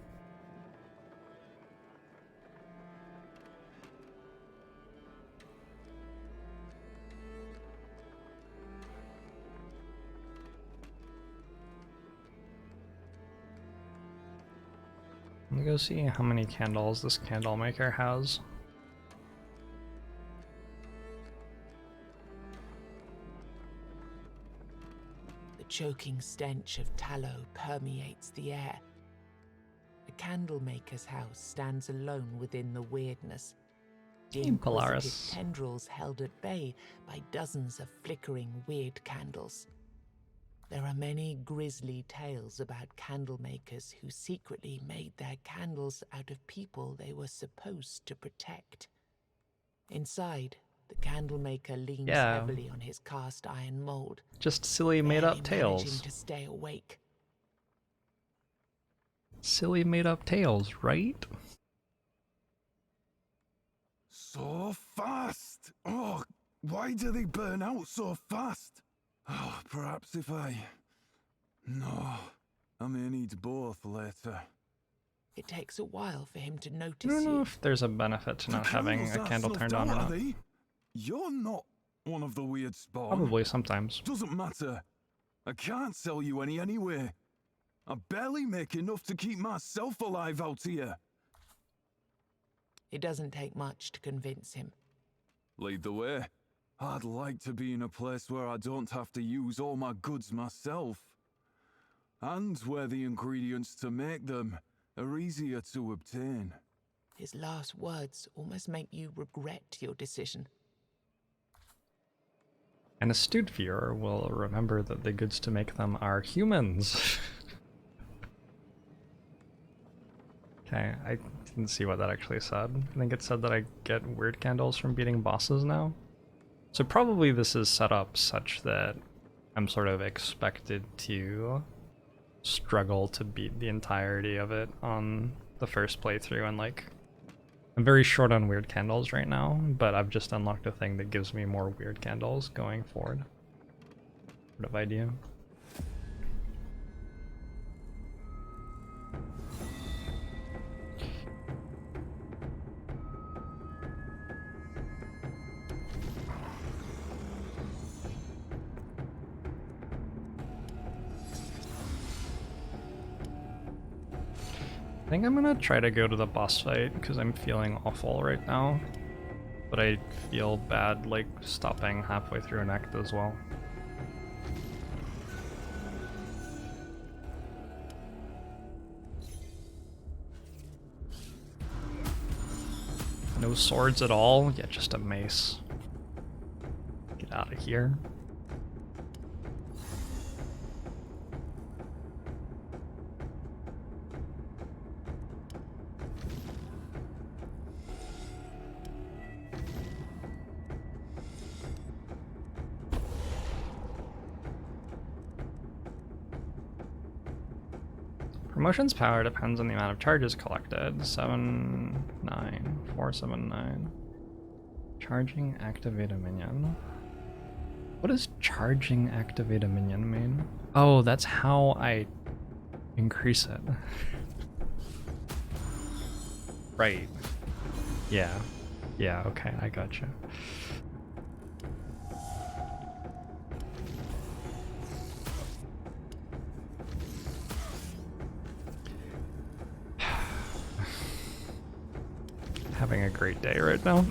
Let me go see how many candles this candle maker has. The choking stench of tallow permeates the air. The candlemaker's house stands alone within the weirdness. The Polaris. inquisitive tendrils held at bay by dozens of flickering weird candles. There are many grisly tales about candlemakers who secretly made their candles out of people they were supposed to protect. Inside, the candlemaker leans Yeah. heavily on his cast iron mold, Just silly made up barely managing tales. to stay awake. Silly made up tales, right? So fast! Oh, why do they burn out so fast? Oh, perhaps if I... No, I may need both later. It takes a while for him to I notice don't know you. if there's a benefit to not The having candles a are candle snuffed turned on or out, not. are they? You're not one of the weird spawn. Probably sometimes. Doesn't matter. I can't sell you any anyway. I barely make enough to keep myself alive out here. It doesn't take much to convince him. Lead the way. I'd like to be in a place where I don't have to use all my goods myself. And where the ingredients to make them are easier to obtain. His last words almost make you regret your decision. An astute viewer will remember that the goods to make them are humans. Okay, I didn't see what that actually said. I think it said that I get weird candles from beating bosses now. So probably this is set up such that I'm sort of expected to struggle to beat the entirety of it on the first playthrough, and like, I'm very short on weird candles right now, but I've just unlocked a thing that gives me more weird candles going forward. Sort of idea. I think I'm gonna try to go to the boss fight because I'm feeling awful right now, but I feel bad like stopping halfway through an act as well. No swords at all? Yeah, just a mace. Get out of here. Promotion's power depends on the amount of charges collected. 79479. Charging activate a minion. What does charging activate a minion mean? Oh, that's how I increase it. Right. Yeah. Yeah, okay, I gotcha. Having a great day right now.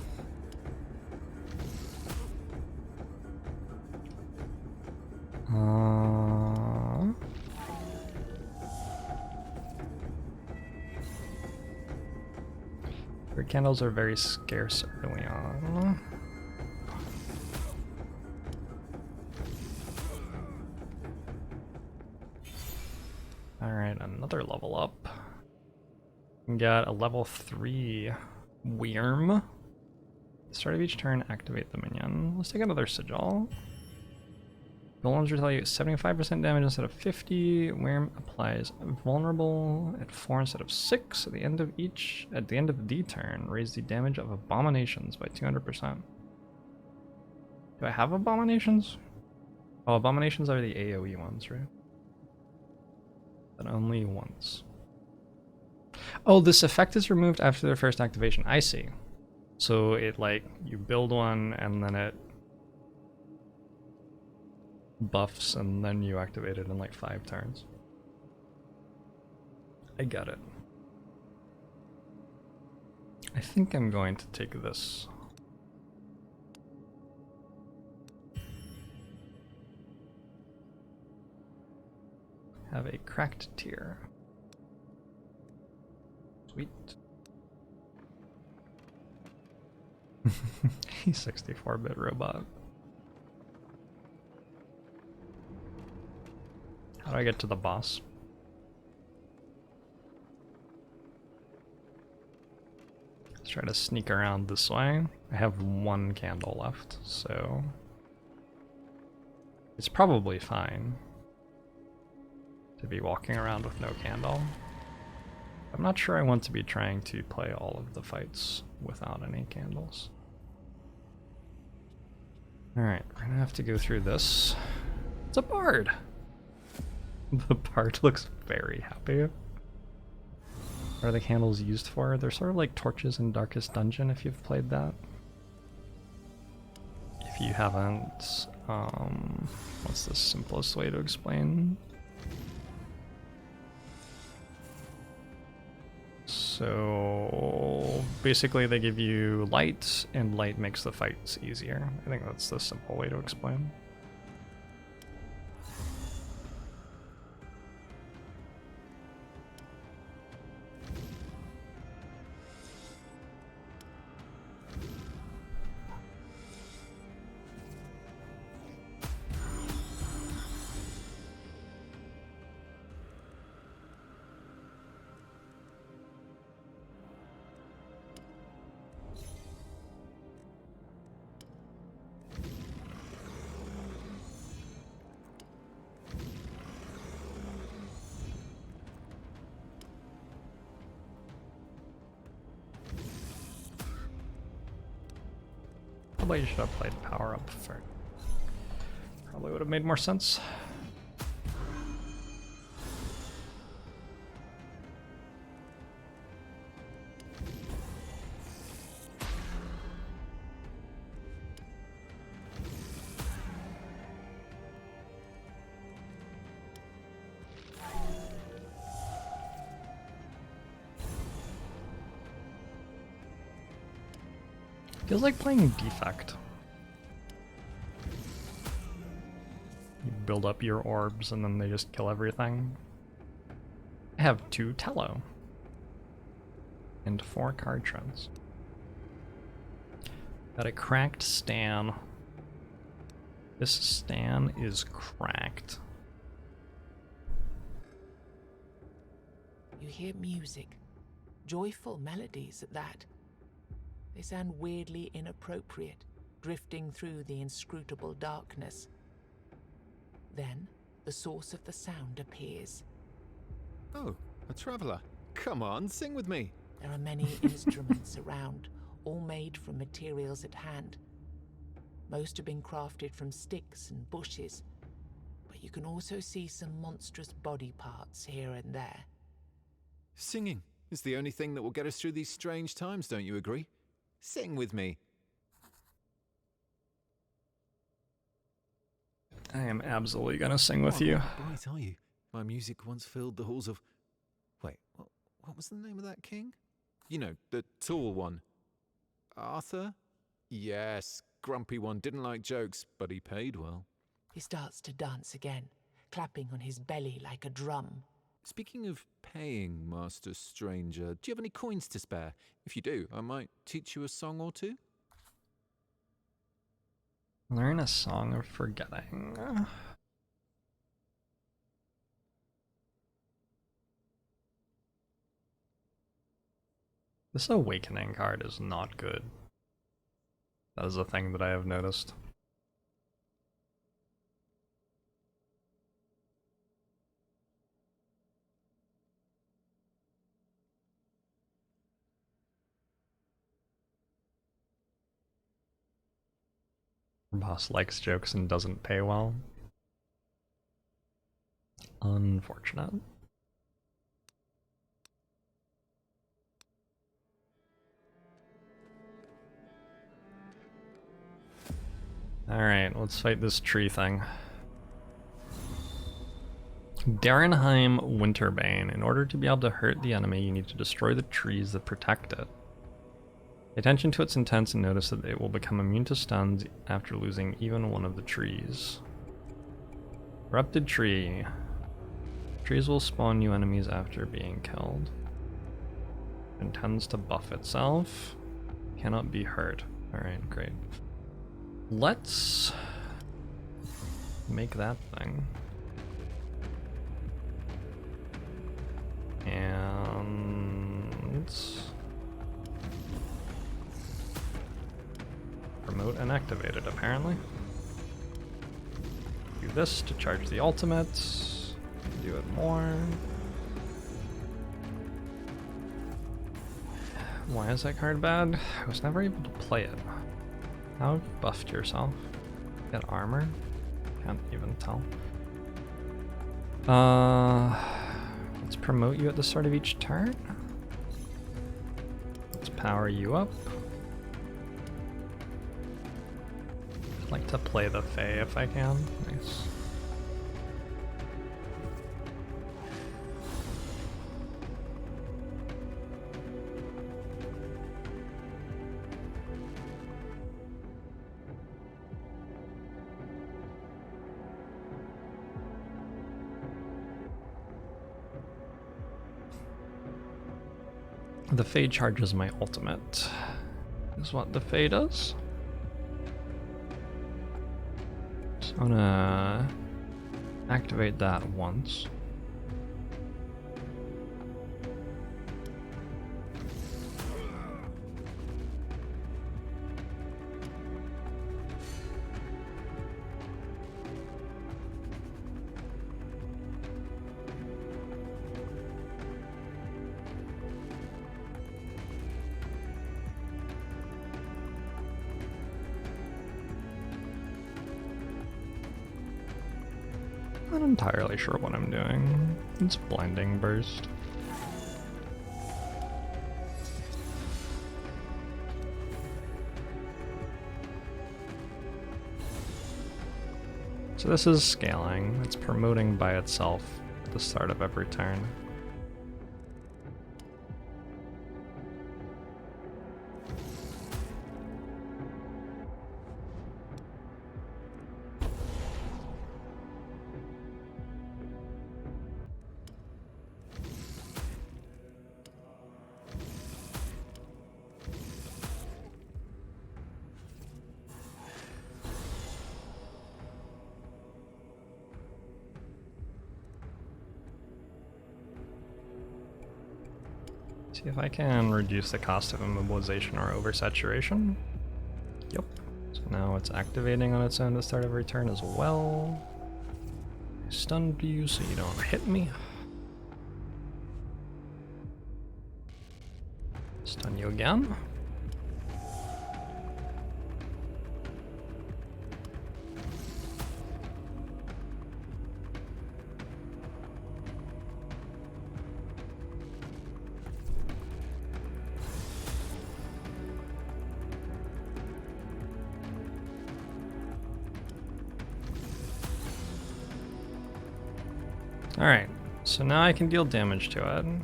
Your candles are very scarce early on. Alright, another level up. We got a level 3 Wyrm. Start of each turn, activate the minion. Let's take another sigil. Golems retaliate 75% damage instead of 50. Wyrm applies vulnerable at 4 instead of 6. At the end of the D turn, raise the damage of abominations by 200%. Do I have abominations? Oh, abominations are the AoE ones, right? But only once. Oh, this effect is removed after their first activation. I see. So it, like, you build one and then it buffs and then you activate it in like 5 turns. I got it. I think I'm going to take this. Have a cracked tier. Sweet. He's 64-bit robot. How do I get to the boss? Let's try to sneak around this way. I have 1 candle left, so it's probably fine to be walking around with no candle. I'm not sure I want to be trying to play all of the fights without any candles. Alright, we're gonna have to go through this. It's a bard! The bard looks very happy. What are the candles used for? They're sort of like torches in Darkest Dungeon if you've played that. If you haven't, what's the simplest way to explain? So basically they give you light, and light makes the fights easier. I think that's the simple way to explain. Probably should have played power up first. Probably would have made more sense. Feels like playing Defect. You build up your orbs and then they just kill everything. I have 2 Tello. And 4 card trends. Got a cracked Stan. This Stan is cracked. You hear music, joyful melodies at that. They sound weirdly inappropriate, drifting through the inscrutable darkness. Then, the source of the sound appears. Oh, a traveller. Come on, sing with me. There are many instruments around, all made from materials at hand. Most have been crafted from sticks and bushes, but you can also see some monstrous body parts here and there. Singing is the only thing that will get us through these strange times, don't you agree? Sing with me. I am absolutely gonna sing with you. How bright are you? My music once filled the halls of... Wait, what was the name of that king? You know, the tall one. Arthur? Yes, grumpy one, didn't like jokes, but he paid well. He starts to dance again, clapping on his belly like a drum. Speaking of paying, Master Stranger, do you have any coins to spare? If you do, I might teach you a song or two. Learn a song of forgetting. This awakening card is not good. That is a thing that I have noticed. Boss likes jokes and doesn't pay well. Unfortunate. Alright, let's fight this tree thing. Darenheim Winterbane. In order to be able to hurt the enemy, you need to destroy the trees that protect it. Pay attention to its intents and notice that it will become immune to stuns after losing even one of the trees. Corrupted Tree. Trees will spawn new enemies after being killed. It intends to buff itself. Cannot be hurt. Alright, great. Let's make that thing. And promote and activate it, apparently. Do this to charge the ultimate. Do it more. Why is that card bad? I was never able to play it. How have you buffed yourself? Get armor? Can't even tell. Let's promote you at the start of each turn. Let's power you up. I'd like to play the Fae if I can. Nice. The Fae charges my ultimate, is what the Fae does. So I'm gonna activate that once. Not entirely sure what I'm doing. It's Blinding Burst. So this is scaling. It's promoting by itself at the start of every turn. See if I can reduce the cost of immobilization or oversaturation. Yep. So now it's activating on its own to start every turn as well. I stunned you so you don't hit me. Stun you again. Alright, so now I can deal damage to it. It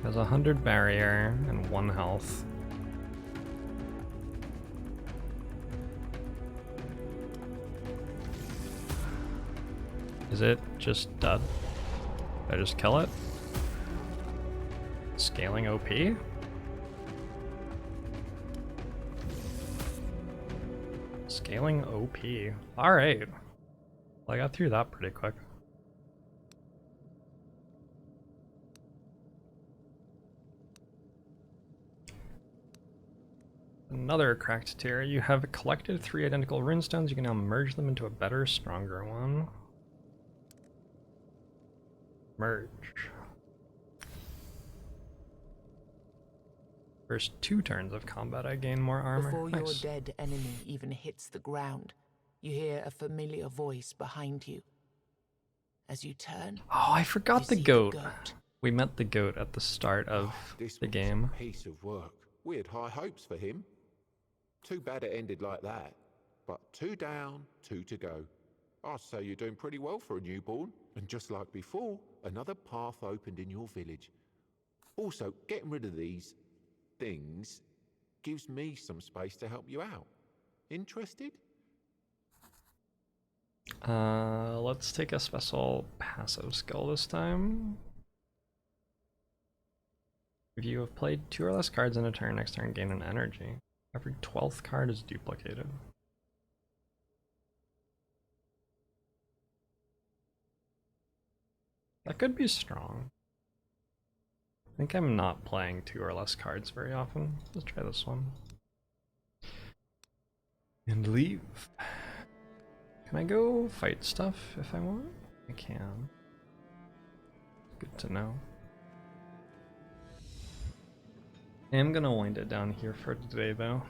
has 100 barrier and 1 health. Is it just dead? Did I just kill it? Scaling OP? Scaling OP. Alright. Well, I got through that pretty quick. Another cracked tier. You have collected 3 identical runestones. You can now merge them into a better, stronger one. Merge. First 2 turns of combat, I gain more armor. Before your Nice. dead enemy even hits the ground, you hear a familiar voice behind you. As you turn, Oh, I forgot you the see goat. We met the goat at the start of This the was game. a piece of work. We had high hopes for him. Too bad it ended like that. But 2 down, 2 to go. I'd say you're doing pretty well for a newborn. And just like before, another path opened in your village. Also, getting rid of these things gives me some space to help you out. Interested? Let's take a special passive skill this time. If you have played 2 or less cards in a turn, next turn gain an energy. Every 12th card is duplicated. That could be strong. I think I'm not playing 2 or less cards very often. Let's try this one. And leave. Can I go fight stuff if I want? I can. Good to know. I am gonna wind it down here for today though.